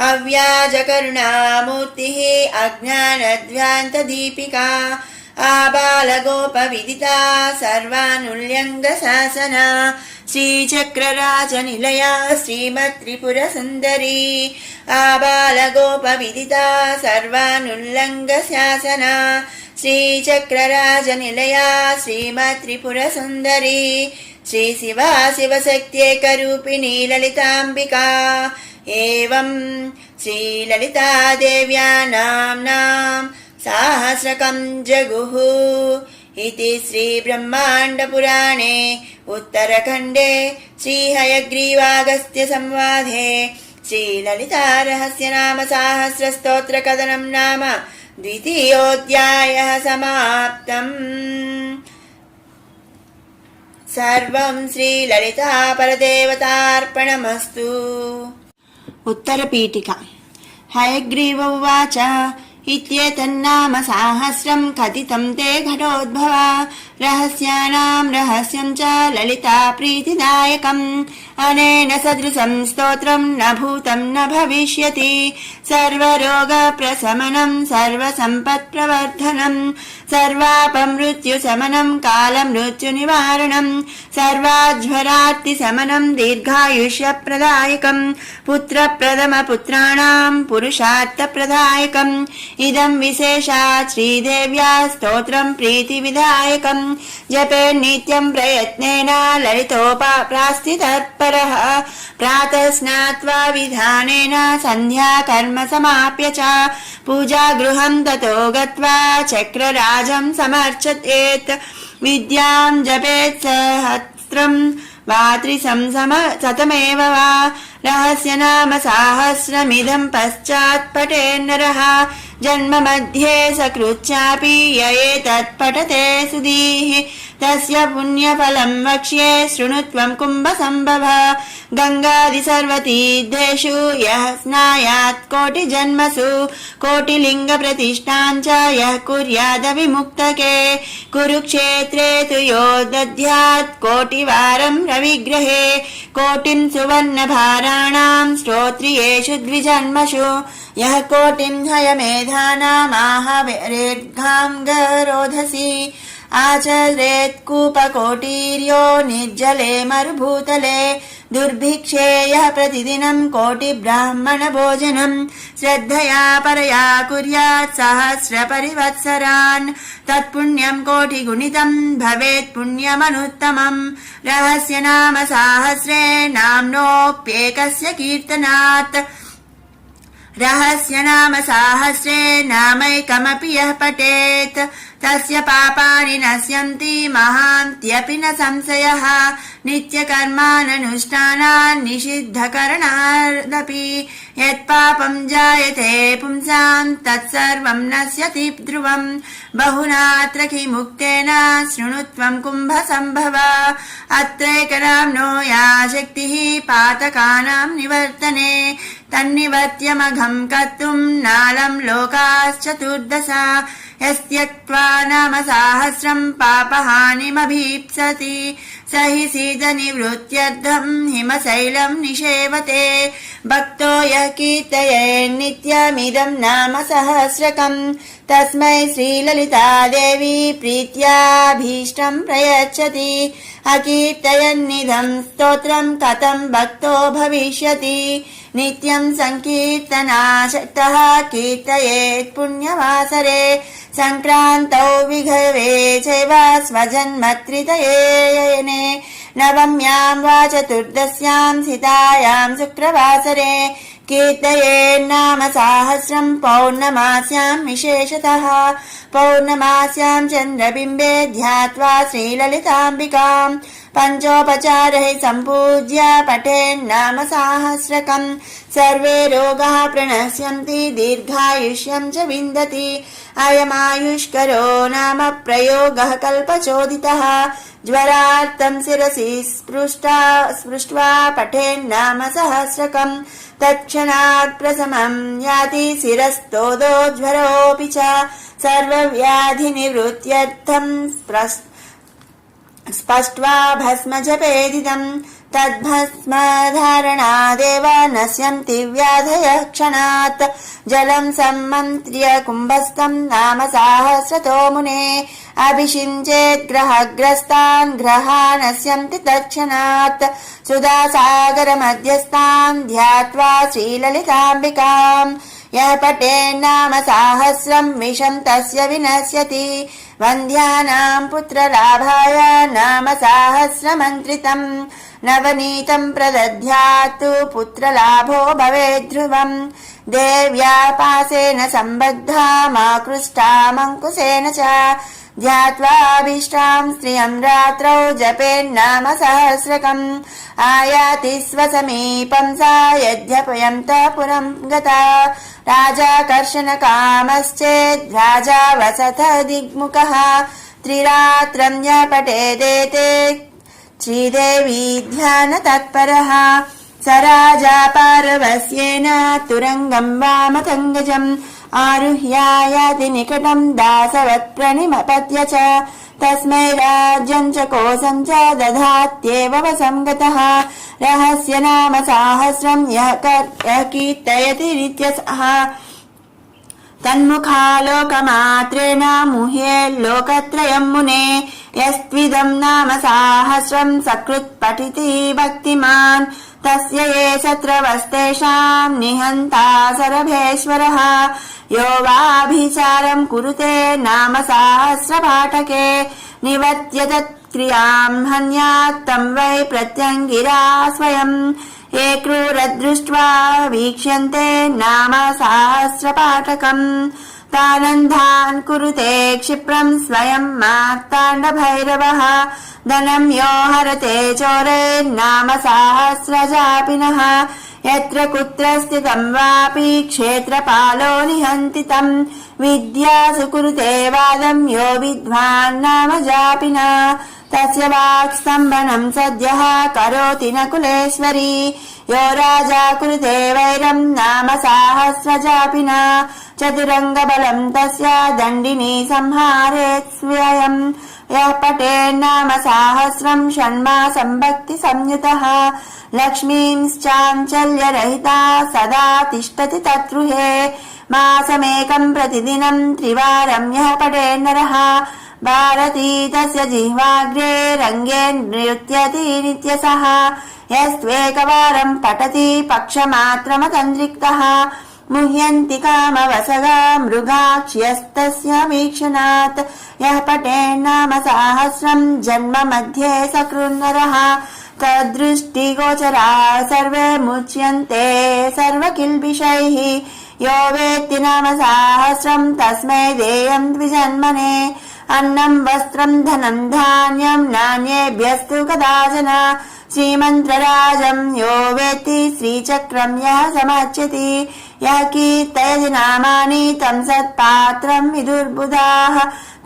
अव्याजकरुणामूर्तिः अज्ञानध्वान्तदीपिका आबालगोपविदिता सर्वानुल्यङ्गशासना श्रीचक्रराजनिलया श्रीमत्त्रिपुरसुन्दरी आबालगोपविदिता सर्वानुल्लङ्गशासना श्रीचक्रराजनिलया श्रीमत्त्रिपुरसुन्दरी श्रीशिवा शिवशक्त्येकरूपिणी ललिताम्बिका एवं श्रीललितादेव्या नाम्नां सहस्रकं जगुः इति श्रीब्रह्माण्डपुराणे उत्तरखण्डे श्रीहयग्रीवागस्त्यसंवादे श्रीललितारहस्यनामसाहस्रस्तोत्रकथनं नाम द्वितीयोऽध्यायः समाप्तम्। सर्वं श्रीललिता परदेवतार्पणमस्तु। उत्तरपीठिका। हयग्रीव उवाच इत्येतन्नाम साहस्रं कथितं ते घटोद्भवा रहस्यानां रहस्यं च ललिता प्रीतिदायकम् अनेन सदृशं स्तोत्रं न भूतं न भविष्यति सर्वरोगप्रशमनं सर्वसम्पत्प्रवर्धनं सर्वापमृत्युशमनं कालमृत्युनिवारणं सर्वाज्वरार्तिशमनं दीर्घायुष्यप्रदायकं पुत्रप्रथमपुत्राणां पुरुषार्थप्रदायकम् इदं विशेषात् श्रीदेव्या स्तोत्रं प्रीतिविधायकं जपे नित्यं प्रयत्नेन ललितोपाप्रास्थितत्परः प्रातः स्नात्वा विधानेन सन्ध्या कर्म समाप्य च पूजागृहं ततो गत्वा चक्रराजं समर्चयेत् विद्यां जपेत् सहस्रं वा त्रिशतमेव वा रहस्यनाम साहस्रमिदं पश्चात् पठेन्नरः जन्म मध्ये सकृच्चापि य एतत्पठते सुधीः तस्य पुण्यफलं वक्ष्ये शृणुत्वं कुम्भसम्भव गङ्गादिसर्वतीर्थेषु यः स्नायात् कोटिजन्मसु कोटिलिङ्गप्रतिष्ठां च यः कुर्यादविमुक्तके कुरुक्षेत्रे तु यो दद्यात् कोटिवारं रविग्रहे कोटिं सुवर्णभाराणां श्रोत्रियेषु द्विजन्मसु यः कोटिं हयमेधानामाहवेरेद्घां गरोधसि आचरेत् कूपकोटीर्यो निर्जले मरुभूतले दुर्भिक्षे यः प्रतिदिनं कोटिब्राह्मणभोजनं श्रद्धया परया कुर्यात् सहस्रपरिवत्सरान् तत्पुण्यं कोटिगुणितं भवेत् पुण्यमनुत्तमम् रहस्यनाम साहस्रे नाम्नोऽप्येकस्य कीर्तनात् रहस्यनाम साहस्रे नामैकमपि यः पठेत् तस्य पापानि नश्यन्ति महान्त्यपि न संशयः नित्यकर्माननुष्ठानान् निषिद्धकरणादपि यत्पापं जायते पुंसां तत्सर्वं नश्यति ध्रुवम् बहुनात्र किमुक्तेन शृणुत्वं कुम्भसम्भव अत्रैकनाम्नो या शक्तिः पातकानां निवर्तने तन्निवर्त्यमघम् कर्तुम् नालम् लोकाश्चतुर्दश यस्त्यक्त्वा नाम सहस्रम् पापहानिमभीप्सति स हि सीदनिवृत्त्यर्थम् हिमशैलम् निषेवते भक्तो यः कीर्तयेन्नित्यमिदम् नाम सहस्रकम् तस्मै श्रीललिता देवी प्रीत्याभीष्टम् प्रयच्छति अकीर्तयन्निदम् स्तोत्रम् कथम् भक्तो भविष्यति नित्यम् सङ्कीर्तनाशक्तः कीर्तयेत् पुण्यवासरे सङ्क्रान्तौ विघवे चैव स्वजन्मत्रितये नवम्याम् वा चतुर्दश्याम् सितायाम् शुक्रवासरे कीर्तयेन्नाम सहस्रम् पौर्णमास्याम् विशेषतः पौर्णमास्याम् चन्द्रबिम्बे ध्यात्वा श्रीललिताम्बिकाम् पञ्चोपचारैः सम्पूज्य पठेन्नाम सहस्रकम् सर्वे रोगाः प्रणश्यन्ति दीर्घायुष्यम् च विन्दति अयमायुष्करो नाम प्रयोगः कल्पचोदितः ज्वरार्थम् शिरसि स्पृष्ट्वा पठेन्नाम सहस्रकम् तत्क्षणात् प्रशमम् याति शिरस्तोदो ज्वरोऽपि च सर्वव्याधिनिवृत्त्यर्थम् स्पष्ट्वा भस्म जपेदिदम् तद्भस्मधारणादेव नश्यन्ति व्याधयः क्षणात् जलम् सम्मन्त्र्य कुम्भस्थम् नाम सहस्रतो मुने अभिषिञ्चेत् ग्रहग्रस्तान् ग्रहा नश्यन्ति तत्क्षणात् सुधासागरमध्यस्थान् ध्यात्वा श्रीललिताम्बिकाम् यः पठेन्नाम सहस्रम् विषम् तस्य विनश्यति वन्ध्यानाम् पुत्रलाभाय नाम सहस्रमन्त्रितम् नवनीतम् प्रदध्यातु पुत्रलाभो भवेत् ध्रुवम् देव्या पासेन सम्बद्धा माकृष्टामङ्कुशेन च ध्यात्वाभीष्टाम् स्त्रियम् रात्रौ जपेन्नाम सहस्रकम् आयाति स्वसमीपम् सा यद्यपयन्तपुरम् गता राजाकर्षणकामश्चेद् राजा वसथ दिग्मुखः त्रिरात्रम् य पठेदेते श्रीदेवी ध्यान तत्परः स राजा पारवस्येन तुरङ्गम् वामतङ्गजम् आरुह्यायाति निकटम् दासवत् प्रणिमपत्य च तस्मै राज्यम् च कोशम् च दधात्येव वसङ्गतः रहस्य नाम सहस्रम् यः कीर्तयति नित्यसः तन्मुखालोकमात्रेण मुह्ये लोकत्रयम् मुने यस्त्विदम् नाम सहस्रम् सकृत् पठिति भक्तिमान् तस्य ये शत्रवस्तेषाम् निहन्ता सरभेश्वरः यो वाभिचारम् कुरुते नाम सहस्रपाठके निवर्त्य तत्क्रियाम् हन्यात् तम् वै प्रत्यङ्गिरा स्वयम् ये क्रूरदृष्ट्वा वीक्ष्यन्ते नाम सहस्रपाठकम् तानन्धान् कुरुते क्षिप्रम् स्वयम् मार्ताण्डभैरवः धनम् यो हरते चोरेर्नाम सहस्रजापिनः यत्र कुत्र स्थितम् वापि क्षेत्रपालो निहन्ति तम् विद्यासु कुरुते वादम् यो विद्वान् नाम जापिना तस्य वाक्स्तम्भनम् सद्यः करोति न कुलेश्वरी यो राजा कुरुते वैरम् नाम सहस्रजापिना चतुरङ्गबलम् तस्य दण्डिनी संहारेत् स्वयम् यः पठेन्नाम सहस्रम् षण्मासम् भक्ति संयुतः लक्ष्मींश्चाञ्चल्यरहिता सदा तिष्ठति तत्गृहे मासमेकम् प्रतिदिनम् त्रिवारम् यः पठेन्नरः भारती तस्य जिह्वाग्रे रङ्गे नृत्यति नित्यसः यस्त्वेकवारम् पठति पक्षमात्रमतन्द्रिक्तः मुह्यन्ति कामवसगा मृगाक्ष्यस्तस्य वीक्षणात् यः पठेन्नाम सहस्रम् जन्म मध्ये सकृन्नरः तद्दृष्टिगोचरा सर्वे मुच्यन्ते सर्वकिल्बिषैः यो वेत्ति नाम सहस्रम् तस्मै देयम् द्विजन्मने अन्नम् वस्त्रम् धनम् धान्यम् नान्येभ्यस्तु कदाचन श्रीमन्त्रराजम् यो वेत्ति श्रीचक्रम् यः समर्च्यति यः कीर्तयति नामानि तम् सत्पात्रम् विदुर्बुधाः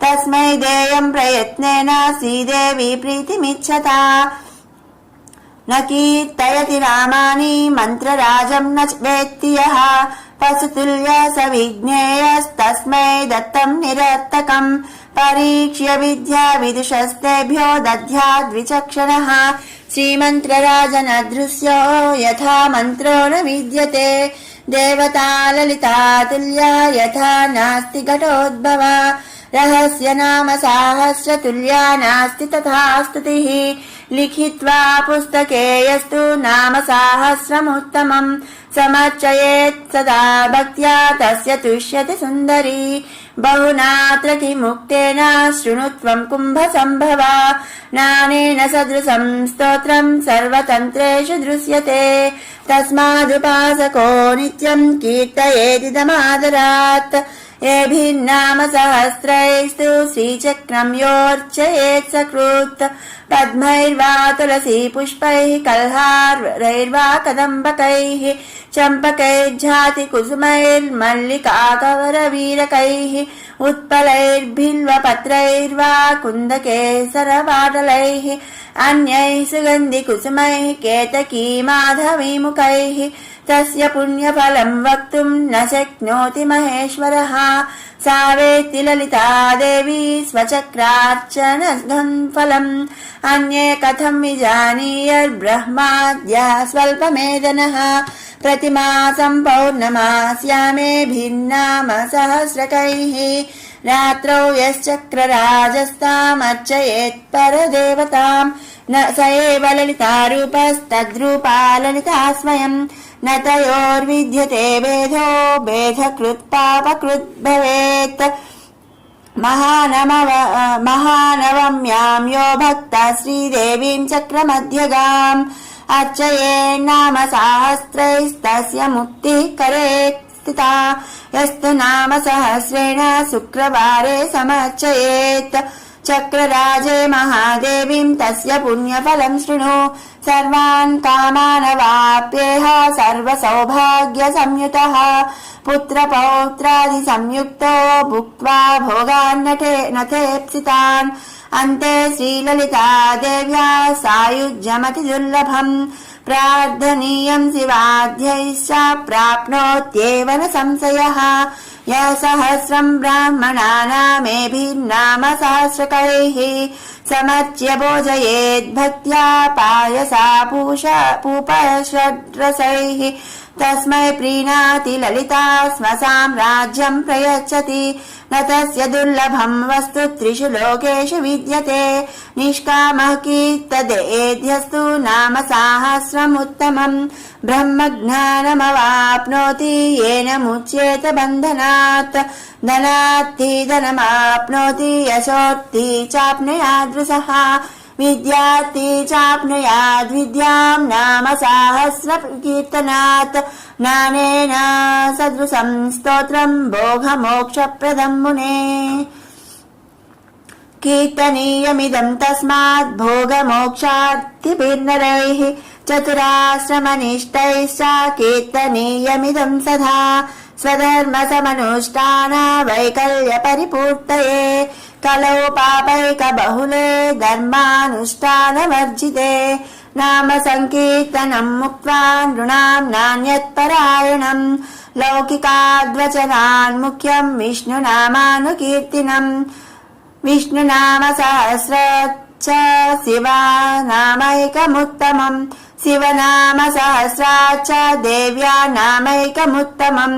तस्मै देयम् प्रयत्नेन श्रीदेवी प्रीतिमिच्छता न कीर्तयति नामानि मन्त्रराजं न वेत्ति यः पशुतुल्य स विज्ञेयस्तस्मै दत्तं निरर्थकम् परीक्ष्य विद्या विदुषस्तेभ्यो दद्याद्विचक्षणः श्रीमन्त्रराजनदृश्यो यथा मन्त्रो न विद्यते देवता ललिता तुल्या यथा नास्ति घटोद्भवा रहस्य नाम साहस्रतुल्या नास्ति तथा स्तुतिः लिखित्वा पुस्तके यस्तु नाम साहस्रमुत्तमम् समर्चयेत् सदा भक्त्या तस्य तुष्यति सुन्दरी बहुनात्र किमुक्तेन शृणु त्वं कुम्भसम्भवा नानेन सदृशं स्तोत्रं सर्वतन्त्रेषु दृश्यते तस्मादुपासको नित्यं कीर्तयेदिदमादरात् येभिर्नाम सहस्रैस्तु श्रीचक्रं योऽर्चयेत् सकृत् पद्मैर्वा तुलसी पुष्पैः कल्हारैर्वा कदम्बकैः चम्पकैर्झाति कुसुमैर्मल्लिकाकवरवीरकैः उत्पलैर्बिल्वपत्रैर्वा कुन्दकेसरपाटलैः अन्यैः सुगन्धिकुसुमैः केतकी माधवीमुखैः तस्य पुण्यफलं वक्तुं न शक्नोति महेश्वरः सा वेत्ति ललिता देवी स्वचक्रार्चनघं फलम् अन्ये कथं विजानीयर्ब्रह्माद्या स्वल्पमेधनः प्रतिमासं पौर्णमास्यामे भिन्नाम सहस्रकैः रात्रौ यश्चक्रराजस्तामर्चयेत् परदेवताम् न स एव ललितारूपस्तद्रूपा ललिता स्वयम् न तयोर्विद्यते भेदो भेदकृत् पापकृत् भवेत् महानवम्यां यो भक्ता श्रीदेवीं चक्रमध्यगाम् अर्चयेन्नाम सहस्रैस्तस्य मुक्तिः करे स्थिता यस्तु नाम सहस्रेण शुक्रवारे समर्चयेत् चक्रराजे महादेवीं तस्य पुण्यफलं शृणु सर्वान् कामानवाप्येह सर्वसौभाग्यसंयुतः पुत्रपौत्रादिसंयुक्तो भुक्त्वा भोगान् नथेप्सितान् अन्ते श्रीललिता देव्या सायुज्यमति दुर्लभम् प्रार्थनीयं शिवाद्यैश्च प्राप्नोत्येव न संशयः यः सहस्रं ब्राह्मणानामेभिर्नाम सहस्रकैः समर्च्य भोजयेद्भक्त्या पायसा पूपषड्रसैः तस्मै प्रीणाति ललिता स्वसाम्राज्यं प्रयच्छति न तस्य दुर्लभं वस्तु त्रिषु लोकेषु विद्यते निष्कामः कीर्तयेद्यस्तु नाम साहस्रमुत्तमम् ब्रह्मज्ञानमवाप्नोति येन मुच्येत बन्धनात् धनार्थी धनमाप्नोति यशोर्थी चाप्नुयादृशः विद्यार्थी चाप्नुयाद्विद्यां नाम साहस्रकीर्तनात् नानेन सदृशं स्तोत्रं भोगमोक्षप्रदं मुने कीर्तनीयमिदं तस्मात् भोगमोक्षार्थिभिर्नरैः चतुराश्रमनिष्ठैश्च कीर्तनीयमिदं सदा स्वधर्मसमनुष्ठान वैकल्यपरिपूर्तये कलौ पापैकबहुले धर्मानुष्ठानवर्जिते नाम संकीर्तनं मुक्त्वा नृणां नान्यत्परायणम् लौकिकाद्वचनान् मुख्यं विष्णुनामानुकीर्तनम् विष्णुनाम सहस्रच्च शिवनामैकमुत्तमम् शिवनाम सहस्राच्च देव्या नामैकमुत्तमम्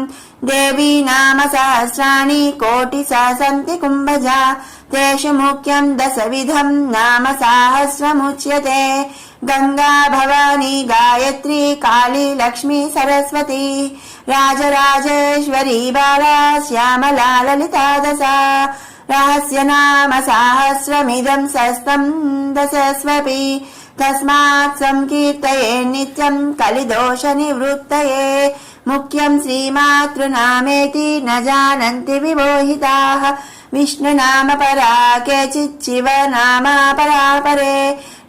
देवी नाम सहस्राणि कोटिशः सन्ति कुम्भजा तेषु मुख्यं दशविधं नाम सहस्रमुच्यते गंगा भवानी गायत्री काली लक्ष्मी सरस्वती राजराजेश्वरी बाला श्यामला ललिता दशा रहस्य नाम सहस्रमिदं शस्तं दशस्वपि तस्मात् संकीर्तये नित्यं कलिदोषनिवृत्तये मुख्यं श्रीमातृनामेति न जानन्ति विमोहिताः विष्णुनाम परा केचित् शिवनाम परा परे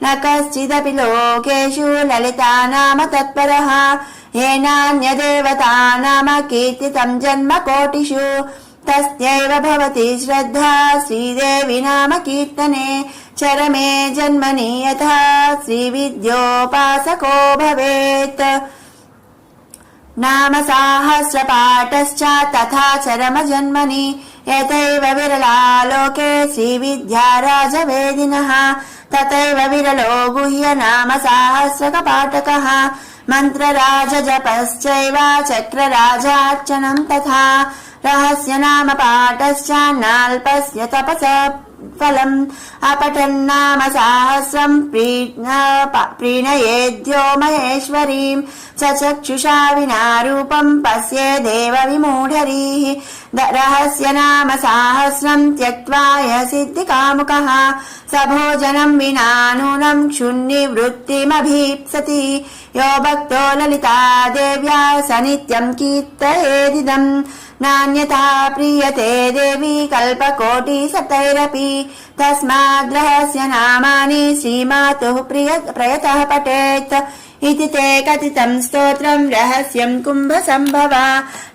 न कश्चिदपि लोकेषु ललिता नाम तत्परः येनान्यदेवता नाम कीर्तितं जन्म कोटिषु तस्यैव भवति श्रद्धा श्रीदेवी नाम कीर्तने चरमे जन्मनि यथा श्रीविद्योपासको भवेत्। नाम साहस्रपाठश्च तथा चरम जन्मनि यथैव विरला लोके श्रीविद्या राजवेदिनः। तथैव विरलो गुह्य नाम सहस्रकपाटकः। मन्त्रराज जपश्चैव चक्रराजार्चनं तथा रहस्य नाम पाठश्च नाल्पस्य तपस फलम्। अपठन्नाम सहस्रं प्रीणयेद्यो महेश्वरीं चक्षुषा विना रूपं पश्येदेव विमूढरीः। रहस्य नाम सहस्रं त्यक्त्वा सिद्धिकामुकः स भोजनं विना नूनं क्षुन्निवृत्तिमभीप्सति। यो भक्तो ललिता देव्या स नित्यं कीर्तयेदिदम्। नान्यथा प्रीयते देवी कल्पकोटिशतैरपि। तस्माद्रहस्य नामानि श्रीमातुः प्रयतः पठेत् इति ते कथितं स्तोत्रं रहस्यं कुम्भसम्भवा।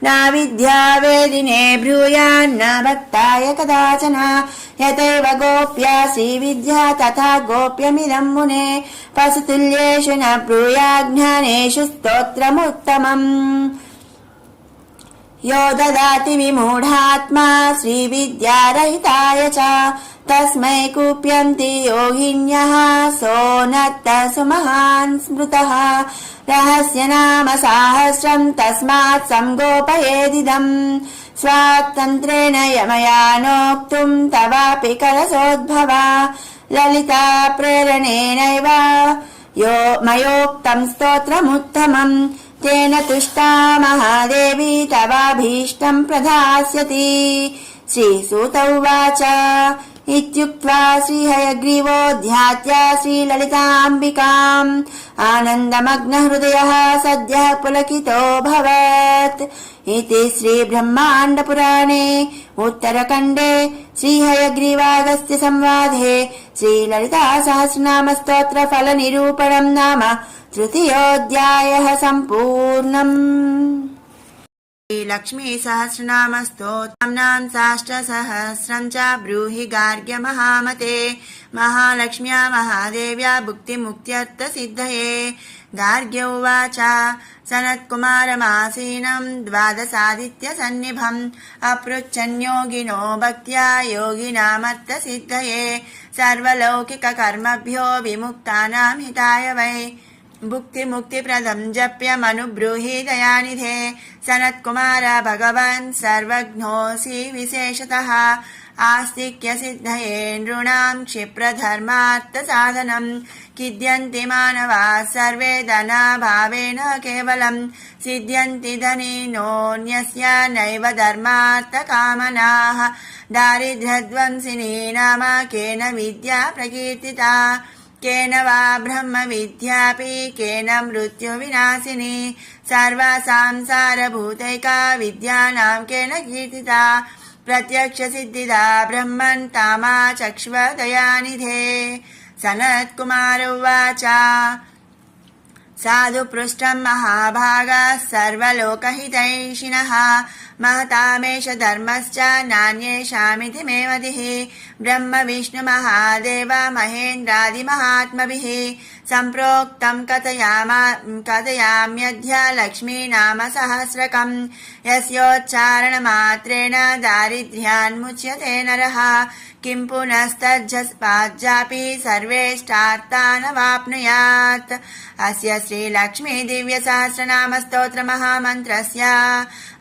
न विद्या वेदिने ब्रूयान्न भक्ताय कदाचन। यथैव गोप्या श्रीविद्या तथा गोप्यमिदं मुने। पशुतुल्येषु न ब्रूयात् ज्ञानेषु स्तोत्रमुत्तमम्। यो ददाति विमूढात्मा श्रीविद्यारहिताय च तस्मै कुप्यन्ति योगिन्यः सोऽनत्तः सुमहान् स्मृतः। रहस्य नाम सहस्रं तस्मात् संगोपयेदिदम्। स्वातन्त्र्येण यमया नोक्तुं तवापि कलशोद्भवा। ललिता प्रेरणेनैव यो मयोक्तं स्तोत्रमुत्तमम्। तेन तुष्टा महादेवी तवाभीष्टं प्रदास्यति। श्रीसूत उवाच इत्युक्त्वा श्रीहयग्रीवोऽध्यात्य श्रीललिताम्बिकाम् आनन्दमग्नहृदयः सद्यः पुलकितोऽभवत्। इति श्रीब्रह्माण्डपुराणे उत्तरखण्डे श्रीहयग्रीवागस्त्य संवादे श्रीललितासहस्रनामस्तोत्रफलनिरूपणं नाम तृतीयोऽध्यायः सम्पूर्णम्। लक्ष्मी सहस्रनाम स्तोत्रं साष्टसहस्रं च ब्रूहि गार्ग्य महामते। महालक्ष्म्या महादेव्या भुक्तिमुक्त्यर्थसिद्धये। गार्ग्य उवाच सनत्कुमारमासीनं द्वादशादित्यसन्निभम् अपृच्छन्योगिनो भक्त्या योगिनामर्थसिद्धये। सर्वलौकिककर्मभ्यो विमुक्तानां हिताय वै भुक्तिमुक्तिप्रदं जप्यमनुब्रूहि दयानिधे। सनत्कुमार भगवन् सर्वज्ञोऽसि विशेषतः। आस्तिक्य सिद्धये नृणां क्षिप्रधर्मार्थसाधनम्। खिद्यन्ति मानवाः सर्वे धनाभावेन केवलम्। सिद्ध्यन्ति धनिनोऽन्यस्य नैव धर्मार्थकामनाः। दारिद्र्यध्वंसिनी नाम केन विद्या प्रकीर्तिता। केन वा ब्रह्मविद्यापि केन मृत्युविनाशिनी। सर्वसंसारभूतैका विद्यानां केन कीर्तिता। प्रत्यक्षसिद्धिदा ब्रह्मन् तामा चक्ष्व दयानिधे। सनत्कुमार उवाच साधु पृष्ठं महाभागाः सर्वलोकहितैषिणः। महतामेष धर्मश्च नान्येषामिति मे मतिः। ब्रह्म विष्णु महादेव महेन्द्रादिमहात्मभिः सम्प्रोक्तं कथयाम्यद्य लक्ष्मी नाम सहस्रकम्। यस्योच्चारणमात्रेण दारिद्र्यान्मुच्यते नरः। किं पुनस्तज्जपाज्यापि सर्वेष्टार्थानवाप्नुयात्। अस्य श्रीलक्ष्मी दिव्यसहस्रनाम स्तोत्र महामन्त्रस्य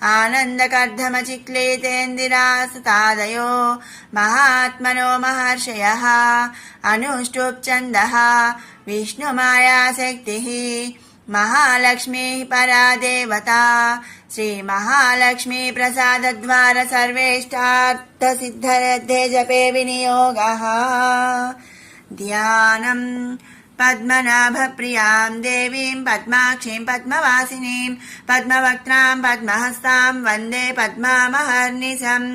आनन्दकर्धमचिक्लीतेन्दिरासतादयो महात्मनो महर्षयः। अनुष्टुप् छन्दः विष्णुमायाशक्तिः। महालक्ष्मी परा देवता। श्रीमहालक्ष्मी प्रसादद्वार सर्वेष्टार्थसिद्धरद्धे जपे विनियोगः। ध्यानम् पद्मनाभप्रियां देवीं पद्माक्षीं पद्मवासिनीं पद्मवक्त्रां पद्महस्तां वन्दे पद्मामहर्निशम्।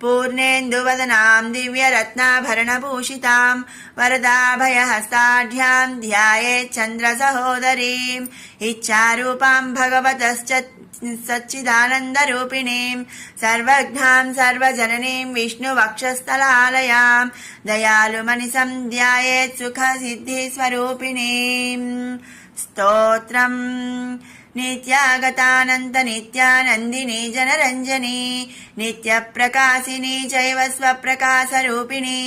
पूर्णेन्दुवदनां दिव्यरत्नाभरणभूषितां वरदाभयहस्ताढ्यां ध्यायेत् चन्द्रसहोदरीम्। इच्छारूपां भगवतश्च सच्चिदानन्दरूपिणीं सर्वज्ञां सर्वजननीं विष्णुवक्षस्थलालयां दयालुमनिसं ध्यायेत् सुखसिद्धिस्वरूपिणीं स्तोत्रम् नित्यागतानन्त नित्यानन्दिनी जनरञ्जनी नित्यप्रकाशिनी चैव स्वप्रकाशरूपिणी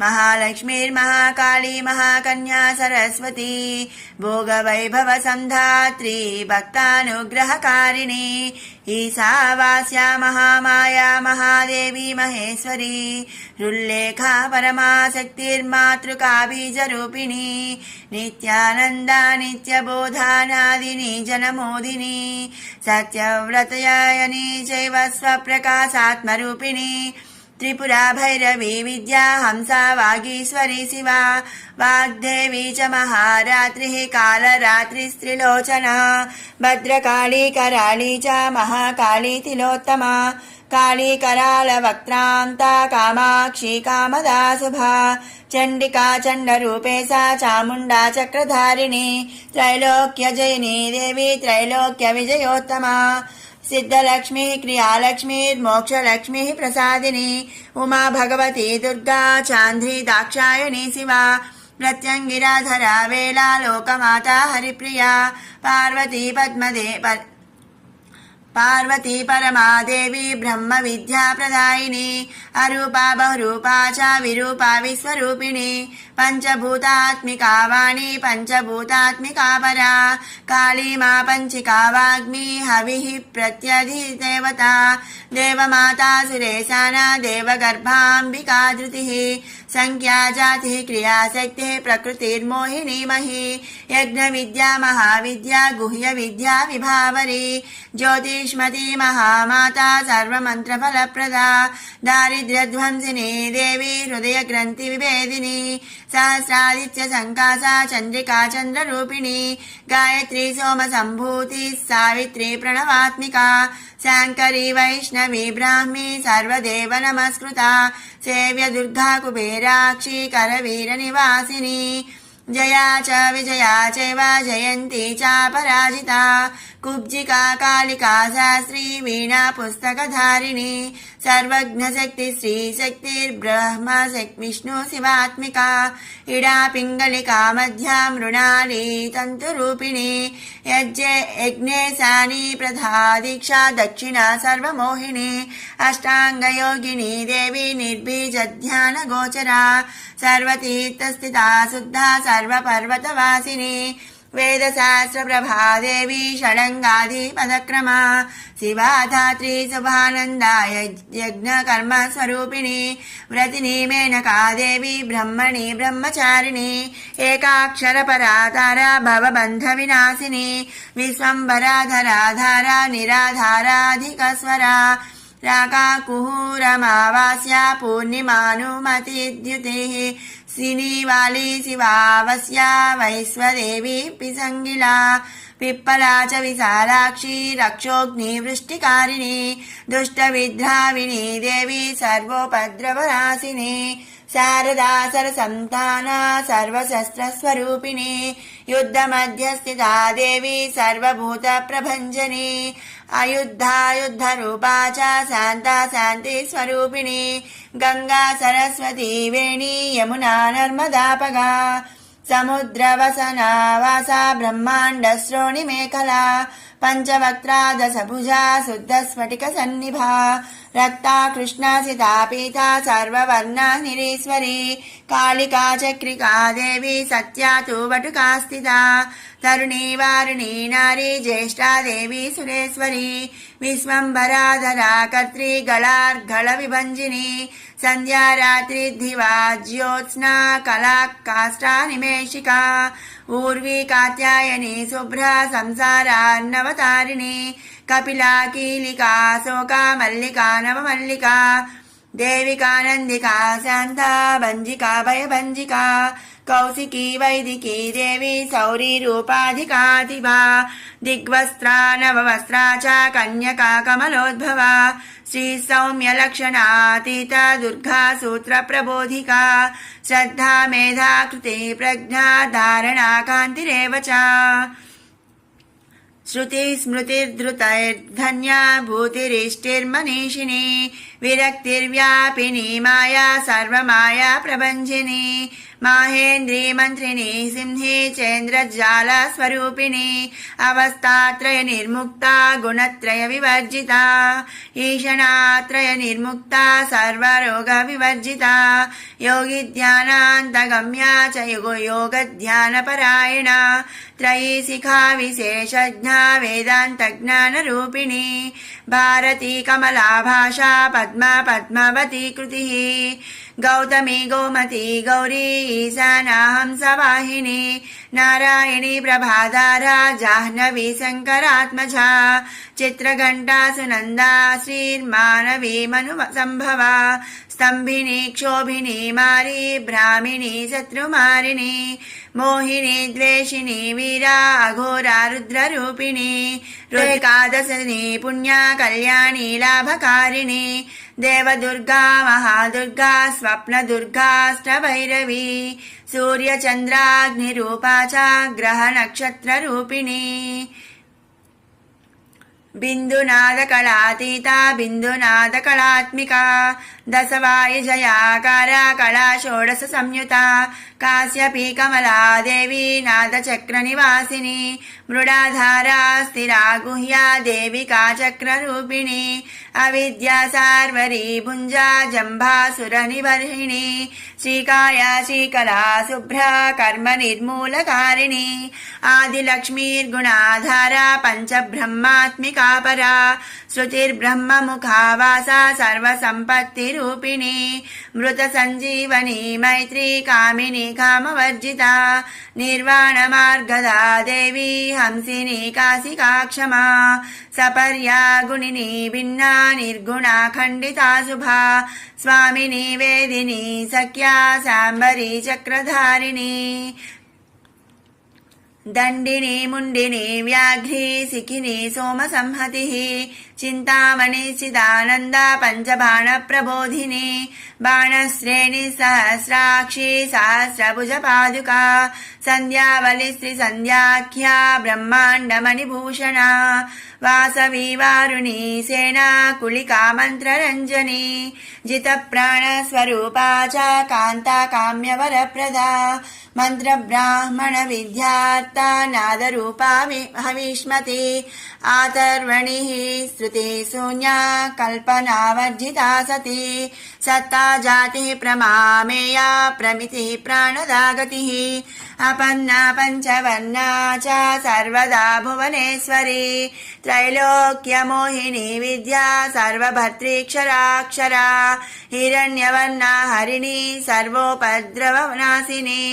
महालक्ष्मीर्महाकाली महाकन्या सरस्वती भोगवैभवसन्धात्री भक्तानुग्रहकारिणी ईशावास्या महामाया महादेवी महेश्वरी रुल्लेखा परमाशक्तिर्मातृका बीजरूपिणी नित्यानन्दा नित्यबोधानादिनी जनमोदिनी सत्यव्रतयायनी चैव स्वप्रकाशात्मरूपिणी त्रिपुरा भैरवी विद्या हंसा वागीश्वरी शिवा वाग्देवी च महारात्रिः कालरात्रिस्त्रिलोचना भद्रकाली कराली च महाकाली तिलोत्तमा काली करालवक्त्रान्ता कामाक्षी कामदा शुभा चण्डिका चण्डरूपेशा चामुण्डा चक्रधारिणी त्रैलोक्यजयिनी देवी त्रैलोक्यविजयोत्तमा सिद्धलक्ष्मी क्रियालक्ष्मीर्मोक्षलक्ष्मी प्रसादिनी उमा भगवती दुर्गा चान्द्री दाक्षायणी शिवा प्रत्यङ्गिराधरा वेला लोकमाता हरिप्रिया पार्वती परमादेवी ब्रह्म विद्या प्रदायिनी अरूपा बहुरूपा च विरूपा विश्वरूपिणी पंचभूतात्मिका वाणी पंचभूतात्मिका परा काली मा पंचिका वाग्मी हविः प्रत्यधिदेवता देवमाता सुरेशाना देवगर्भाम्बिका धृतिः संख्या जातिः क्रियाशक्तिः प्रकृतिर्मोहिनी मही यज्ञ विद्या महाविद्या गुह्य विद्या विभावरी ज्योतिष्मती महामाता सर्वमन्त्रफलप्रदा दारिद्र्यध्वंसिनी देवी हृदयग्रन्थि विभेदिनी सहस्रादित्य संकासा चंद्रिका चंद्ररूपिणी गायत्री सोमसंभूति सावित्री प्रणवात्मिका शांकरी वैष्णवी ब्राह्मी सर्वदेव नमस्कृता सेव्य दुर्गा कुबेराक्षी करवीर निवासिनी जया च विजया चैव जयन्ती च पराजिता कुब्जिका कालिका शास्त्री वीणा पुस्तकधारिणी सर्वज्ञशक्ति श्री शक्तिर्ब्रह्म विष्णु शिवात्मिका इडा पिंगलिका मध्या मृणाली तंतुरूपिणी यज्ञे सानी प्रधा दीक्षा दक्षिणा सर्वमोहिनी अष्टांग योगिनी देवी निर्बीज ध्यान गोचरा सर्वतीर्थस्थिता शुद्धा सर्वपर्वतवासिनी वेदशास्त्र प्रभा देवी षडंगादि पदक्रमा शिवा धात्री शुभानंदा यज्ञ कर्म स्वरूपिणी व्रतिनी मेनका देवी ब्रह्मणी ब्रह्मचारिणी एकाक्षर परातारा भवबंध विनाशिनी विश्वंभरा धराधारा निराधाराधिकस्वरा राका कुहूरमावास्या पूर्णिमानुमतिद्युतिः सिनीवाली शिवावस्या वैश्वदेवी पिसंगिला पिप्पला च विशालाक्षी रक्षोग्नि वृष्टिकारिणी दुष्टविद्राविणी देवी सर्वोपद्रवनाशिनी शारदा सरसंताना सर्वशस्त्रस्वरूपिणी युद्धमध्यस्थिता देवी सर्वभूतप्रभञ्जनी अयुद्धा युद्धरूपा च शान्ता शान्तिस्वरूपिणी गंगा सरस्वती वेणी यमुना नर्मदापगा समुद्रवसना वासा ब्रह्माण्डश्रोणिमेखला पंचवक्त्रा दशभुजा शुद्धस्फटिकसन्निभा रक्ता कृष्णासिता पीता सर्ववर्णा निरीश्वरी कालिका चक्रिका देवी सत्या तु वटुका स्थिता तरुणी वारुणी नारी ज्येष्ठा देवी सुरेश्वरी विश्वंभराधरा कर्त्री गलार्गल विभंजिनी संध्या रात्रि दिवा ज्योत्स्ना कला काष्ठा निमेशिका ऊर्वी कात्यायनी शुभ्रा संसारार्णवतारिणी कपिला कीलिका शोका मल्लिका नवमल्लिका देविका नंदिका शांता भंजिका भयभंजिका कौशिकी वैदिकी देवी सौरी रूपाधिकाधिभा दिग्वस्त्रा नववस्त्रा च कन्यका कमलोद्भवा श्री सौम्य लक्षणातीता दुर्गा सूत्र प्रबोधिका श्रद्धा मेधा कृति प्रज्ञा धारणा कांतिरेव च श्रुतिस्मृतिर्धृतैर्धन्या भूतिरिष्टिर्मनीषिणी विरक्तिर्व्यापिनी माया सर्वमाया प्रभञ्जिनी माहेन्द्री मंत्रिणी सिंही चेन्द्रज्जाला स्वरूपिणी अवस्थात्रय निर्मुक्ता गुणत्रय विवर्जिता ईशनात्रय निर्मुक्ता सर्वरोग विवर्जिता योगी ध्यानान्तगम्या च योग ध्यानपरायणा त्रयी शिखा विशेषज्ञा वेदांत ज्ञान रूपिणी भारती कमला भाषा पद्मा पद्मावती कृतिः गौतमी गोमती गौरी ईशाना हंसवाहिनी नारायणी प्रभाधारा जाह्नवी शंकरात्मजा चित्रघंटा सुनंदा श्रीर्मानवी मनु संभवा स्तंभिनी क्षोभिनी मारी ब्राह्मिणी शत्रुमारिणी मोहिनी द्वेषिणी वीरा अघोरा रुद्ररूपिणी एकादशिनी पुण्या कल्याणी लाभकारिणी देवदुर्गा महादुर्गा स्वप्नदुर्गाष्टभैरवी सूर्यचन्द्राग्निरूपा च ग्रहनक्षत्ररूपिणी बिन्दुनादकलातीता बिन्दुनादकलात्मिका दशवायुजयाकारा कला षोडश संयुता काश्यपी कमला देवी नादचक्रनिवासिनी मृडाधारा स्थिरा गुह्या देविका चक्ररूपिणी अविद्या सार्वरी भुञ्जा जम्भासुरनिबर्हिणी श्रीकाया श्रीकला शुभ्रा कर्म निर्मूलकारिणी आदिलक्ष्मीर्गुणाधारा पञ्चब्रह्मात्मिका परा श्रुतिर्ब्रह्ममुखा वासा सर्वसम्पत्तिरूपिणी मृतसञ्जीवनी मैत्री कामिनी कामवर्जिता निर्वाणमार्गदा देवी हंसिनी काशिका क्षमा सपर्या गुणिनी भिन्ना निर्गुणा खण्डिता शुभा स्वामिनी वेदिनी सख्या साम्बरी चक्रधारिणी दंडिनी मुंडिनी व्याघ्री सिखिनी सोमसंहतिः चिंतामणि चिदानंदा पंचबाण प्रबोधिनी बाणश्रेणी सहस्राक्षी सहस्रभुज पादुका संध्यावली श्री संध्याख्या ब्रह्मांडमणिभूषणा वासवी वारुणी सेना कुलिका मंत्ररंजनी जित प्राण स्वरूपा च कांता काम्यवरप्रदा मंत्र ब्राह्मण विद्यार्था नाद रूपा हविष्मति आतर्वणि श्रुति शून्या कल्पनावर्जिता सती सत्ता जाति प्रमामेया प्रमिति प्राणदा गतिः अपन्ना पंचवर्णा च सर्वदा भुवनेश्वरी त्रैलोक्य मोहिनी विद्या सर्वभर्तृक्षराक्षरा हिरण्यवर्णा हरिणी सर्वोपद्रवनाशिनी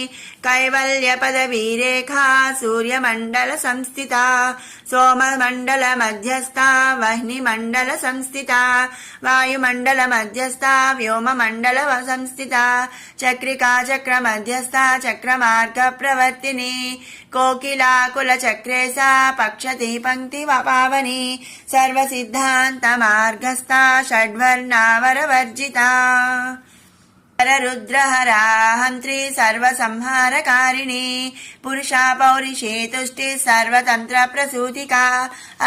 कैवल्य पदवी रेखा सूर्यमंडल संस्थिता सोममंडल मध्यस्था वह्निमंडल संस्थिता वायुमंडल मध्यस्था व्योममंडल संस्थिता चक्रिका चक्र मध्यस्था चक्रमार्ग प्रवर्तिनी कोकिला कुल चक्रेसा पक्षति पंक्ति पावनी सर्वसिद्धांत मार्गस्था षड्वर्णावरवर्जिता रुद्रहरा हंत्री सर्वसंहारकारिणी पुरुषा पौरुषे तुष्टि सर्वतंत्र प्रसूतिका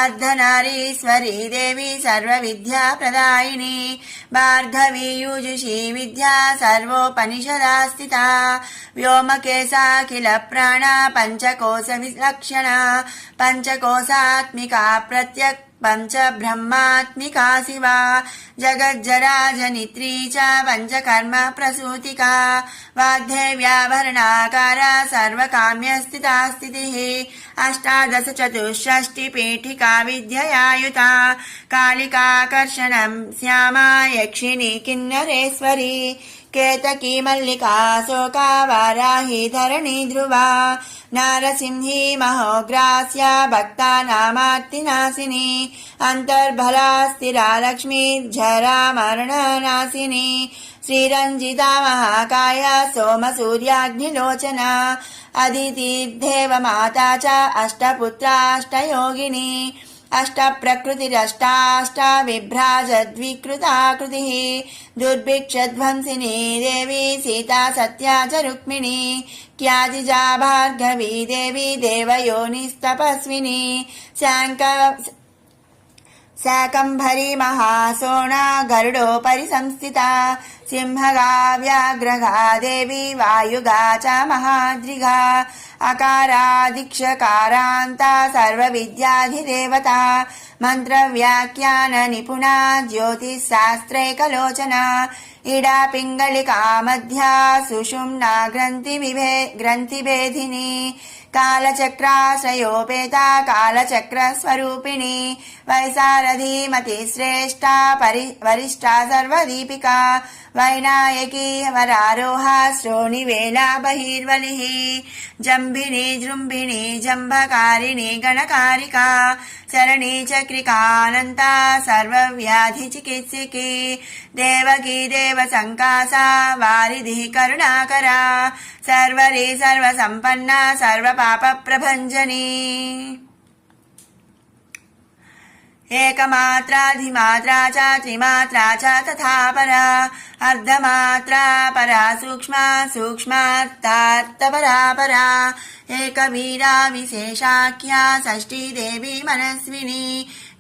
अर्धनारीश्वरी देवी सर्वविद्या प्रदायिनी भार्गवी युजुषी विद्या सर्वोपनिषदा स्थिता व्योमकेशाखिल प्राणा पंचकोश विलक्षणा पंचकोशात्मिका प्रत्यक् पंच ब्रह्मात्मिका शिवा जगज्जरा जनित्री च पंचकर्म प्रसूतिका वाग्देव्याभरणाकारा सर्वकाम्यस्थिता स्थितिः अष्टादश चतुष्षष्टि पीठिका विद्ययायुता कालिकाकर्षणं श्यामा यक्षिणी किन्नरेश्वरी केतकी मल्लिका शोका वाराही धरणी ध्रुवा नारसिंही महोग्रास्या भक्तानामार्तिनाशिनी अंतर्बला स्थिरा लक्ष्मी झरा मरणनाशिनी श्रीरंजिता महाकाया सोमसूर्याग्निलोचना अदिति देवमाता च अष्टपुत्राष्टयोगिनी अष्टप्रकृतिरष्टाष्टा विभ्राजद्विकृताकृतिः दुर्भिक्षध्वंसिनी देवी सीता सत्या च रुक्मिणी ख्यातिजा भार्गवी देवी देवयोनिस्तपस्विनी शाकम्भरी महासोणा गरुडोपरि संस्थिता सिंहगा व्याघ्रगा देवी वायुगा च महाद्रिगा अकारादिक्षकारान्ता सर्वविद्याधिदेवता मन्त्रव्याख्याननिपुणा ज्योतिःशास्त्रैकलोचना इडा पिङ्गलिका मध्या सुषुम्ना ग्रन्थिभेदिनी कालचक्राश्रयोपेता कालचक्रस्वरूपिणी वैसारथीमती श्रेष्ठा वरिष्ठा सर्वदीपिका वैनायकी वरारोहा श्रोणिवेला बहिर्वलिः जम्भिनी जृम्भिणी जम्भकारिणी गणकारिका शरणी चक्रिकानन्ता सर्वव्याधिचिकित्सिकी देवकी देवसङ्कासा वारिधिः करुणाकरा सर्वरी सर्वसम्पन्ना सर्वपापप्रभञ्जनी एकमात्राधिमात्रा च त्रिमात्रा च तथा परा अर्धमात्रा परा सूक्ष्मा सूक्ष्मार्थार्थपरा परा एकवीरा विशेषाख्या षष्ठी देवी मनस्विनी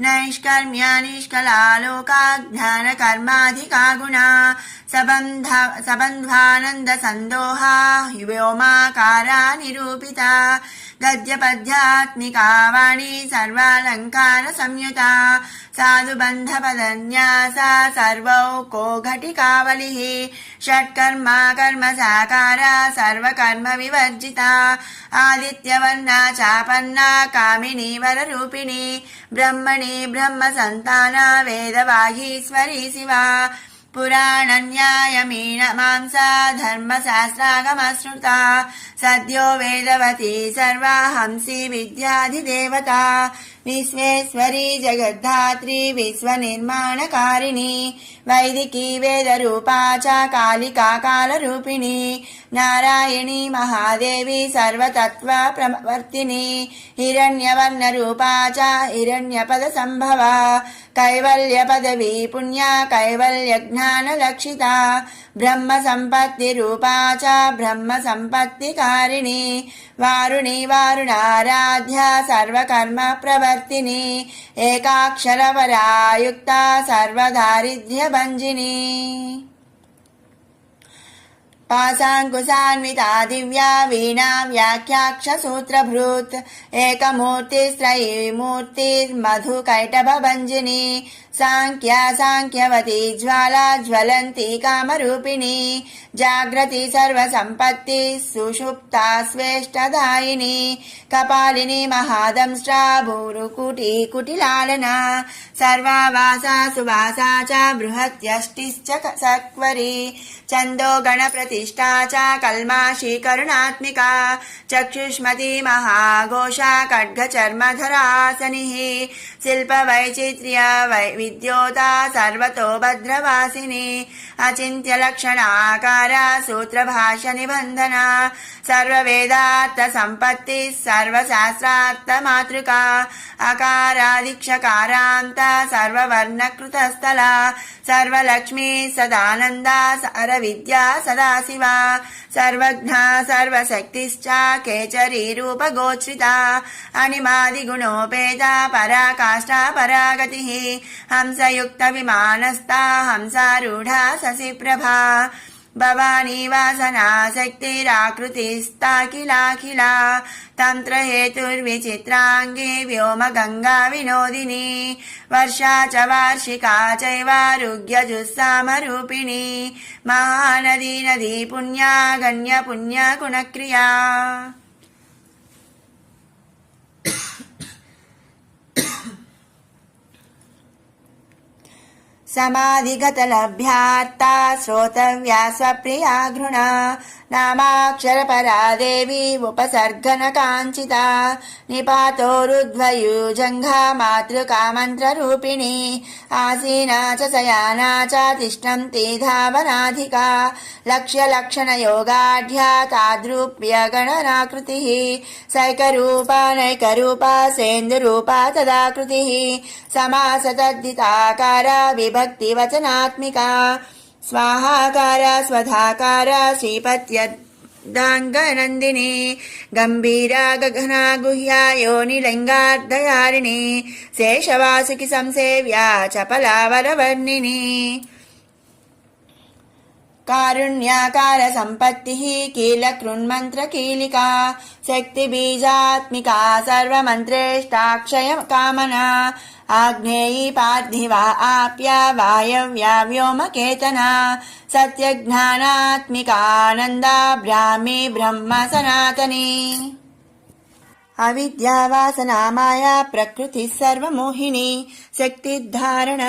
नैष्कर्म्या निष्कलालोका ध्यानकर्माधिका गुणा सबन्ध्वानन्द सन्दोहा व्योमाकारा निरूपिता गद्यपद्यात्मिका वाणी सर्वालङ्कार संयुता साधुबन्धपदन्यासा सर्वौको घटिकावलिः षट्कर्मा कर्म साकारा सर्वकर्म विवर्जिता आदित्यवर्णा चापन्ना कामिनी वररूपिणी ब्रह्मणि ब्रह्मसन्ताना वेदवागीश्वरी शिवा पुराणन्यायमीमांसा धर्मशास्त्रागमश्रुता सद्यो वेदवती सर्वा हंसी विद्याधिदेवता विश्वेश्वरी जगद्धात्री विश्वनिर्माणकारिणी वैदिकी वेदरूपा च कालिका कालरूपिणी नारायणी महादेवी सर्वतत्त्वप्रवर्तिनी हिरण्यवर्णरूपा च हिरण्यपदसम्भवा कैवल्यपदवी पुण्या कैवल्यज्ञानलक्षिता ब्रह्मसम्पत्तिरूपा च ब्रह्मसम्पत्तिकारिणी वारुणी वारुणाराध्या सर्वकर्मप्रवर्तिनी एकाक्षरपरा युक्ता सर्वदारिद्र्यभञ्जिनी पाशाङ्कुशान्विता दिव्या वीणा व्याख्याक्षसूत्रभृत् एकमूर्तिस्त्रयीमूर्तिर्मधुकैटभभञ्जिनी साङ्ख्या साङ्ख्यवती ज्वाला ज्वलन्ती कामरूपिणी जाग्रती सर्वसम्पत्ति सुषुप्ता स्वेष्टदायिनी कपालिनी महादंष्ट्रा भूरुकुटी कुटिलालना सर्वावासा सुवासा च बृहत्यष्टिश्च सक्वरी छन्दो गणप्रतिष्ठा च कल्माषी करुणात्मिका चक्षुष्मती महाघोषा खड्गचर्मधरासनिः शिल्पवैचित्र्य विद्योता सर्वतो भद्रवासिनी अचिन्त्यलक्षणाकारा सूत्रभाष्यनिबन्धना सर्ववेदार्थसम्पत्तिः सर्वशास्त्रार्थमातृका अकारादिक्षकारान्ता सर्ववर्णकृतस्थला सर्वलक्ष्मी सदानन्दा सरविद्या सदाशिवा सर्वज्ञा सर्वशक्तिश्च केचरी रूपगोचरिता अनिमादिगुणोपेता पराकाष्ठा परागतिः हंसयुक्तविमानस्था हंसारूढा शशिप्रभा भवानी वासना शक्तिराकृतिस्ताखिलाखिला तन्त्रहेतुर्विचित्राङ्गी व्योमगङ्गा विनोदिनी वर्षा च वार्षिका चैवारुग्यजुस्सामरूपिणी महानदी नदी पुण्या गण्य पुण्यगुणक्रिया समाधिगतलभ्यार्ता श्रोतव्या स्वप्रिया घृणा नामाक्षरपरा देवी उपसर्गन काञ्चिता निपातोरुध्वयुजङ्घा मातृका मन्त्ररूपिणी आसीना च शयाना च तिष्ठन्ति धावनाधिका लक्ष्यलक्षणयोगाढ्या ताद्रूप्यगणनाकृतिः सैकरूपा नैकरूपा सेन्दुरूपा तदाकृतिः समासतद्धिताकारा विभक्तिवचनात्मिका स्वाहाकार स्वधाकार श्रीपत्यर्धाङ्गनन्दिनी गम्भीरा गगना गुह्या योनिलिङ्गार्धयारिणी शेषवासुकि संसेव्या चपलावरवर्णिनी कारुण्याकार सम्पत्तिः कीलकृन्मन्त्रकीलिका शक्तिबीजात्मिका सर्वमन्त्रेष्टाक्षय कामना आग्नेयी पार्थिवा आप्या वायव्या व्योमकेतना सत्यज्ञानात्मिकानन्दा ब्राह्मी ब्रह्म सनातनी अविद्यावासना माया प्रकृतिः सर्वमोहिनी शक्तिधारण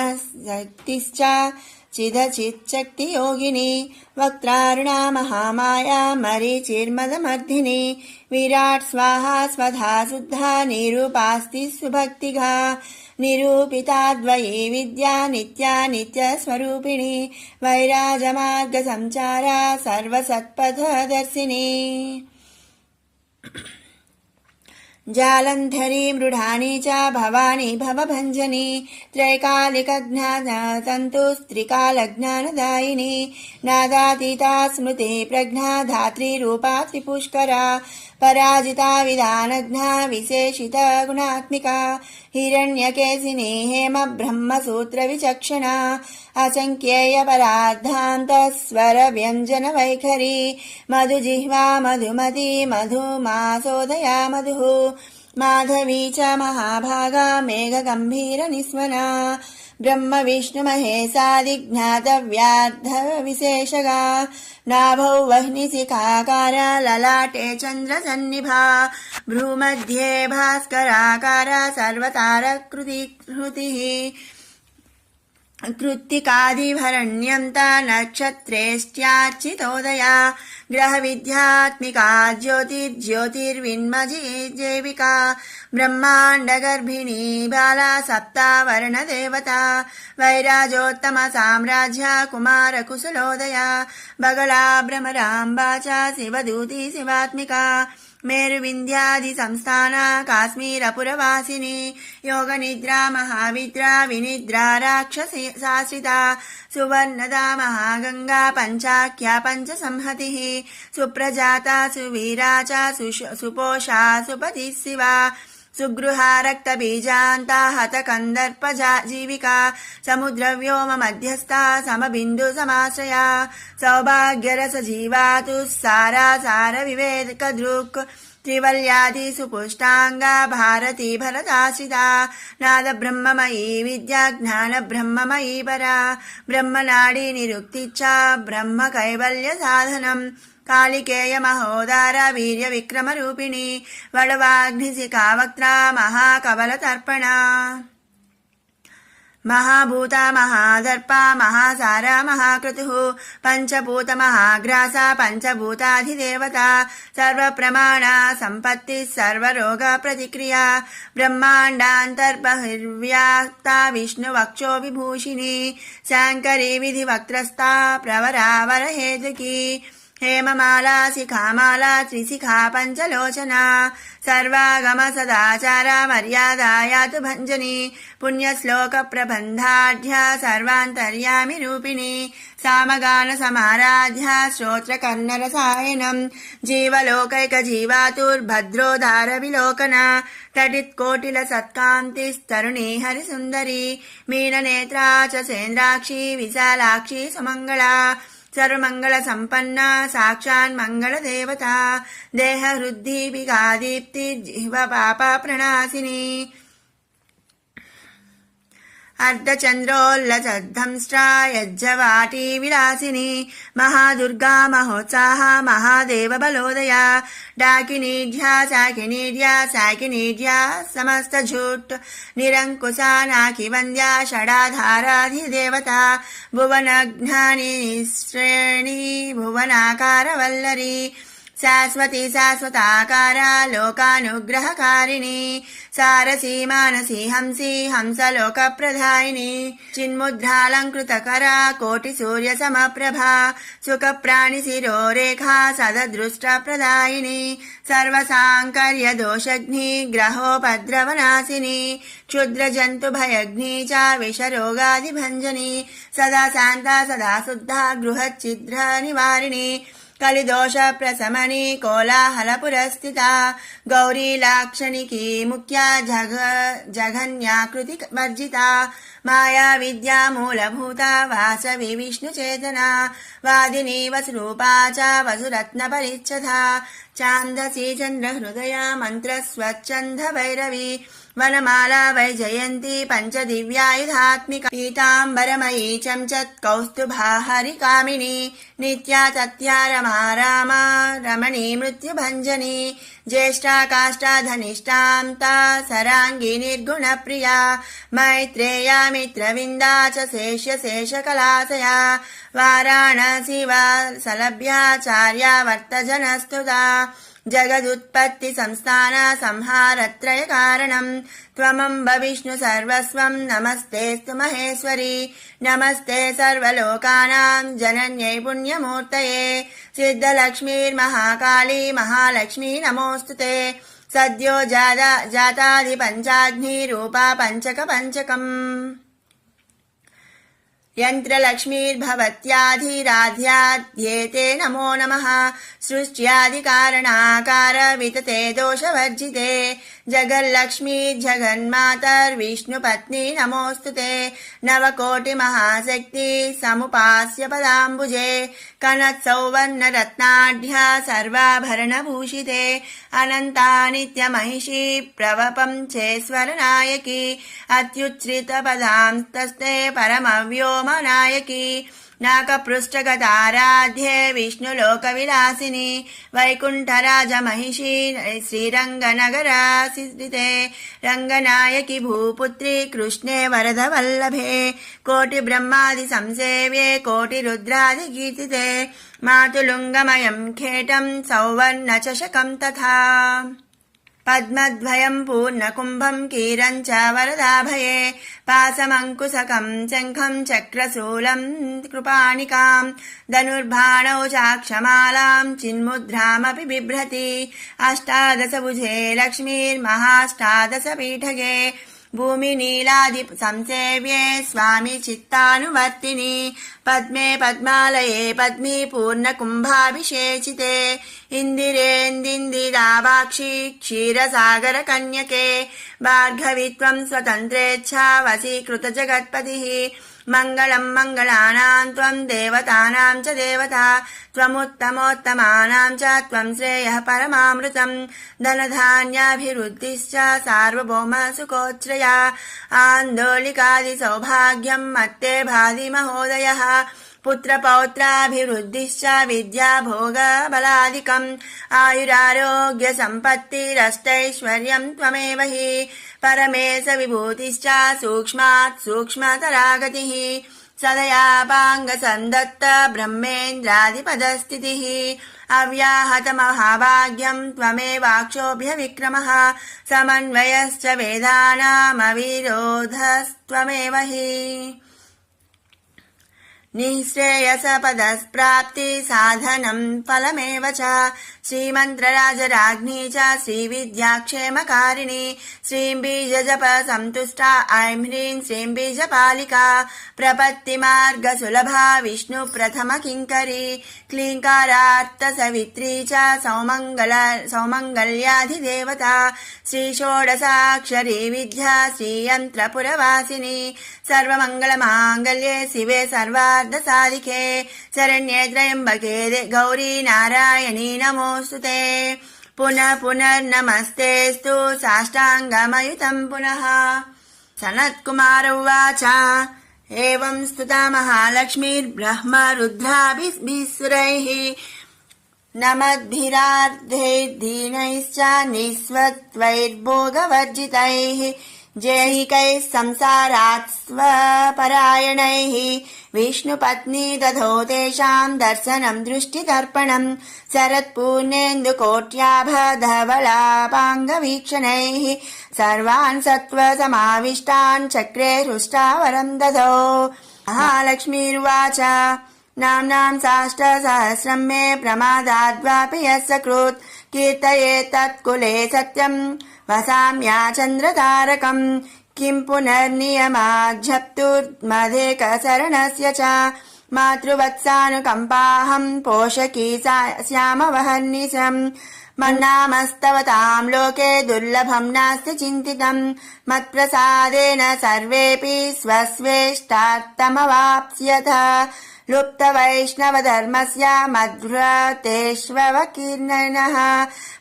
शक्तिश्च चिदचिच्छक्तियोगिनी वक्त्रारुणा महामाया मरीचिर्मदमर्दिनी विराट् स्वाहा स्वधा शुद्धा निरूपास्ति सुभक्तिगा निरूपिताद्वयी विद्या नित्या नित्यस्वरूपिणी वैराजमार्गसञ्चारा सर्वसत्पथदर्शिनी जालन्धरी मृढानी च भवानी भवभञ्जनी त्रैकालिकज्ञानतन्तुस्त्रिकालज्ञानदायिनी नादातीता स्मृति प्रज्ञा धात्रीरूपा त्रिपुष्करा पराजिता विधानज्ञा विशेषित गुणात्मिका हिरण्यकेशिनी हेम ब्रह्मसूत्र विचक्षणा असंख्येय परार्धान्तस्वर व्यञ्जन वैखरी मधुजिह्वा मधुमती मधुमासोदया मधुः माधवी च महाभागा मेघगम्भीर निस्वना ब्रह्म विष्णु महेशादिज्ञातव्यार्ध विशेषगा नाभौ वह्निशिखाकारा ललाटे चन्द्रसन्निभा भ्रूमध्ये भास्कराकारा सर्वतारकृतिः कृत्तिकादिभरण्यन्ता नक्षत्रेष्ट्यार्चितोदया ग्रहविद्यात्मिका ज्योतिर्ज्योतिर्विन्मजीजैविका ब्रह्माण्डगर्भिणी बाला सप्तावर्णदेवता वैराजोत्तम साम्राज्या कुमारकुशलोदया बगला भ्रमराम्बा च शिवदूती शिवात्मिका मेरुविन्ध्यादि संस्थाना काश्मीरपुरवासिनी योगनिद्रा महाविद्रा विनिद्रा राक्षसी शासिता सुवर्णदा महागंगा पंचाख्या पंचसंहतिः सुप्रजाता सुवीरा च सुपोषा सुपतिः शिवा सुगृहा रक्तबीजान्ता हतकन्दर्पजा जीविका समुद्रव्योम मध्यस्था समबिन्दु समाश्रया सौभाग्यरसजीवातु सारा सार विवेकदृक् त्रिवल्यादि सुपुष्टांगा भारती भरताश्रिता नाद ब्रह्ममयी विद्या ज्ञान ब्रह्ममयी परा ब्रह्मनाडी निरुक्तिच्चा ब्रह्म कैवल्य साधनम् कालिकेय महोदार वीर्य विक्रम रूपिणी वडवाग्निशिखा वक्त्रा महाकवलतर्पणा महाभूता महादर्पा महासारा महाक्रतुः पंचभूत महाग्रासा पंचभूताधिदेवता सर्वप्रमाणा संपत्तिः सर्वरोग प्रतिक्रिया ब्रह्माण्डान्तर्बहिर्व्याप्ता विष्णुवक्षो विभूषिणी शाङ्करी विधिवक्त्रस्था प्रवरावरहेतुकी हेममाला शिखामाला त्रिशिखा पंचलोचना सर्वागम सदाचारा मर्यादायातु भञ्जनी पुण्यश्लोक प्रबन्धाढ्या सर्वान्तर्यामि रूपिणी सामगान समाराध्या श्रोत्रकर्णरसायनम् जीवलोकैकजीवातुर्भद्रोदार विलोकना तटित्कोटिल सत्कान्तिस्तरुणी हरिसुन्दरी मीननेत्रा च सेन्द्राक्षी विशालाक्षी सुमङ्गला सर्वमंगल संपन्ना साक्षान् मंगल देवता देह हृद्दीपिका दीप्ति जिह्व पाप प्रणाशिनी अर्धचन्द्रोल्लसद्धंष्ट्रा यज्जवाटी विलासिनी महादुर्गा महोत्साह महादेव बलोदया डाकिनीढ्या साकिनीढ्या समस्तझूट निरङ्कुशा नाकिवन्द्या षडाधाराधिदेवता भुवनघ्नानि श्रेणी भुवनाकारवल्लरी शाश्वती शाश्वताकारा लोकानुग्रहकारिणी सारसी मानसी हंसी हंसलोकप्रदायिनी चिन्मुद्रालङ्कृतकरा कोटिसूर्यसमप्रभा सुखप्राणिशिरोरेखा सददृष्टप्रदायिनी सर्वसाङ्कर्यदोषघ्नी ग्रहोपद्रवनाशिनी क्षुद्रजन्तुभयघ्नी च विषरोगादिभञ्जनी सदा शान्ता सदा शुद्धा गृहच्छिद्रनिवारिणी कलिदोष प्रशमनी कोलाहलपुरस्थिता गौरी लाक्षणिकी मुख्या जघन्याकृति वर्जिता माया विद्या मूलभूता वासवी विष्णुचेतना वादिनी वसुरूपा च वसुरत्न परिच्छदा छान्दसी चन्द्रहृदया मन्त्रस्वच्छन्द भैरवी वनमाला वैजयन्ती पञ्चदिव्यायुधात्मिका पीताम्बरमयी चञ्चत् कौस्तुभा हरिकामिनी नित्या तत्या रमा रामा रमणी मृत्युभञ्जनी ज्येष्ठा काष्ठा धनिष्ठां ता सराङ्गी निर्गुणप्रिया मैत्रेया मित्रविन्दा च शेषकलाशया वाराणसी वासलभ्याचार्या वर्तजनस्तुता जगदुत्पत्ति संस्थान संहारत्रय कारणं त्वमम्ब विष्णु सर्वस्वं नमस्तेऽस्तु महेश्वरी नमस्ते सर्वलोकानां जनन्यै पुण्यमूर्तये सिद्धलक्ष्मीर्महाकाली महालक्ष्मी नमोऽस्तुते सद्यो जातादि रूपा पञ्चकम् यन्त्रलक्ष्मीर्भवत्याधिराध्याद्येते नमो नमः सृष्ट्यादिकारणाकार वितते दोषवर्जिते जगल्लक्ष्मी जगन्मातर्विष्णुपत्नी नमोऽस्तुते नवकोटिमहाशक्ति समुपास्य पदाम्बुजे कनत्सौवर्णरत्नाढ्या सर्वाभरणभूषिते अनन्ता नित्यमहिषी प्रवपञ्चेश्वरनायकी अत्युच्छ्रितपदांस्तस्ते परमव्योमनायकी नाकपृष्ठगताराध्ये विष्णुलोकविलासिनी वैकुण्ठराजमहिषी श्रीरङ्गनगराश्रिते रङ्गनायकी भूपुत्री कृष्णे वरदवल्लभे कोटिब्रह्मादिसंसेव्ये कोटिरुद्रादिकीर्तिते मातुलुङ्गमयं खेटं सौवर्णचषकं तथा पद्मद्वयं पूर्णकुम्भं कीरं च वरदाभये पासमङ्कुशकं शङ्खं चक्रशूलं कृपाणिकां धनुर्बाणौ चाक्षमालां चिन्मुद्रामपि बिभ्रति अष्टादशभुजे लक्ष्मीर्महाष्टादशपीठगे भूमिनीलादि संसेव्ये स्वामी चित्तानुवर्तिनी पद्मे पद्मालये पद्मी पूर्णकुम्भाभिषेचिते इन्दिरेन्दिरावाक्षी क्षीरसागरकन्यके भार्गवित्वं स्वतन्त्रेच्छा वशीकृतजगत्पतिः मङ्गलं मङ्गलानां त्वं देवतानां च देवता त्वमुत्तमोत्तमानां च त्वं श्रेयः परमामृतं धनधान्याभिवृद्धिश्च सार्वभौमसुखोच्छ्रया आन्दोलिकादिसौभाग्यं मत्ते भाति महोदयः पुत्रपौत्राभिवृद्धिश्च विद्याभोगबलादिकम् आयुरारोग्यसम्पत्तिरष्टैश्वर्यं त्वमेव हि परमेश विभूतिश्च सूक्ष्मात् सूक्ष्मतरागतिः सदयापाङ्गसन्दत्त ब्रह्मेन्द्रादिपदस्थितिः अव्याहतमहाभाग्यं त्वमेवाक्षोभ्यविक्रमः समन्वयश्च वेदानामविरोधस्त्वमेव हि निःश्रेयसपदप्राप्ति साधनं फलमेव च श्रीमन्त्रराजराज्ञी च श्रीविद्याक्षेमकारिणी श्रीं बीजजप सन्तुष्टा ऐं ह्रीं श्रीं बीजपालिका प्रपत्तिमार्गसुलभा विष्णुप्रथमकिङ्करी क्लीङ्कारार्तसवित्री च सौमङ्गल्याधिदेवता श्रीषोडशाक्षरी विद्या श्रीयन्त्रपुरवासिनी सर्वमङ्गलमाङ्गल्ये शिवे सर्वार्धसाधिके शरण्ये त्र्यम्बके गौरी नारायणी नमोऽस्तुते पुनः पुनर्नमस्तेऽस्तु साष्टाङ्गमयुतं पुनः सनत्कुमार उवाच एवं स्तुता महालक्ष्मीर्ब्रह्म रुद्राभिः सुरैः नमद्भिरार्धैर्दीनैश्च निःस्वत्वैर्भोगवर्जितैः जैहिकैः संसारात् स्वपरायणैः विष्णुपत्नी दधो तेषाम् दर्शनम् दृष्टितर्पणम् शरत्पूर्णेन्दुकोट्याभधवलापाङ्गवीक्षणैः सर्वान् सत्त्वसमाविष्टान् चक्रे हृष्टावरम् दधौ। महालक्ष्मीरुवाच नाम्नाम् साष्टसहस्रम् मे प्रमादाद्वापि यस्य कृत् कीर्तयेत् तत्कुले सत्यम् वसाम्या चन्द्रतारकम् किम् पुनर्नियमाज्झप्तुर्मधेकशरणस्य च मातृवत्सानुकम्पाहम् पोषकी श्यामवहर्निशम् मन्नामस्तवताम् लोके दुर्लभम् नास्ति चिन्तितम् मत्प्रसादेन सर्वेऽपि स्वस्वेष्टार्थमवाप्स्यथ लुप्तवैष्णवधर्मस्य मद्व्रतेष्वकीर्णनः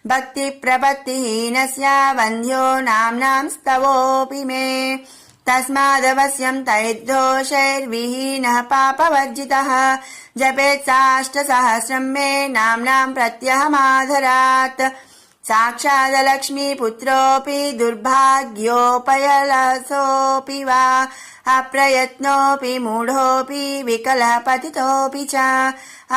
भक्तिप्रपत्तिहीनस्य वन्ध्यो नाम्नाम् स्तवोऽपि मे तस्मादवश्यम् तैर्दोषैर्विहीनः पापवर्जितः जपेत् साष्टसहस्रम् मे नाम्नाम् प्रत्यहमादरात् साक्षादलक्ष्मीपुत्रोऽपि दुर्भाग्योपयलसोऽपि वा अप्रयत्नोऽपि मूढोऽपि विकलः पतितोऽपि च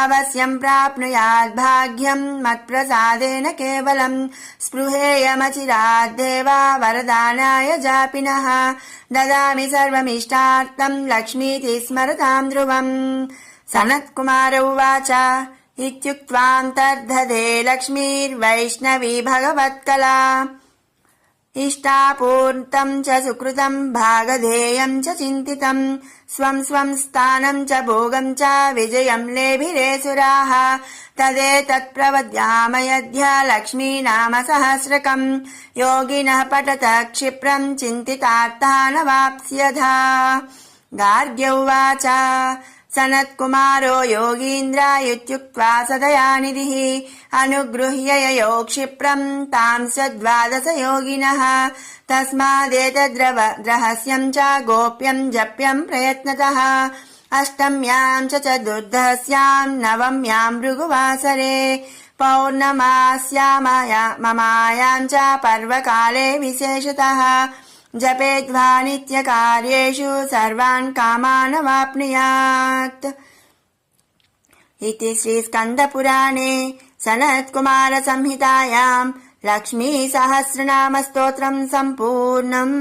अवश्यम् प्राप्नुयात् भाग्यम् मत्प्रसादेन केवलम् स्पृहेयमचिराद्देव वरदानाय जापिनः ददामि सर्वमिष्टार्थम् लक्ष्मीति स्मरताम् ध्रुवम्। सनत्कुमार उवाच इत्युक्त्वान्तर्धदे लक्ष्मीर्वैष्णवी भगवत्कला इष्टापूर्तम् च सुकृतम् भागधेयम् च चिन्तितम् स्वम् स्वम् स्थानम् च भोगम् च विजयम् लेभिरे सुराः तदेतत्प्रवद्यामयध्य लक्ष्मी नाम सहस्रकम् योगिनः पठत क्षिप्रम् चिन्तितार्थानवाप्स्यथा। गार्ग्य उवाच सनत्कुमारो योगीन्द्र इत्युक्त्वा सदयानिधिः अनुगृह्य ययो क्षिप्रम् ताम् च 12 योगिनः तस्मादेतद्रहस्यम् च गोप्यम् जप्यम् प्रयत्नतः अष्टम्याम् च चतुर्दश्याम् नवम्याम् भृगुवासरे पौर्णमास्याममायाम् च पर्वकाले विशेषतः जपेद्वा नित्यकार्येषु सर्वान् कामान् अवाप्नुयात्। इति श्रीस्कन्दपुराणे सनत्कुमार संहितायाम् लक्ष्मी सहस्रनाम स्तोत्रम् सम्पूर्णम्।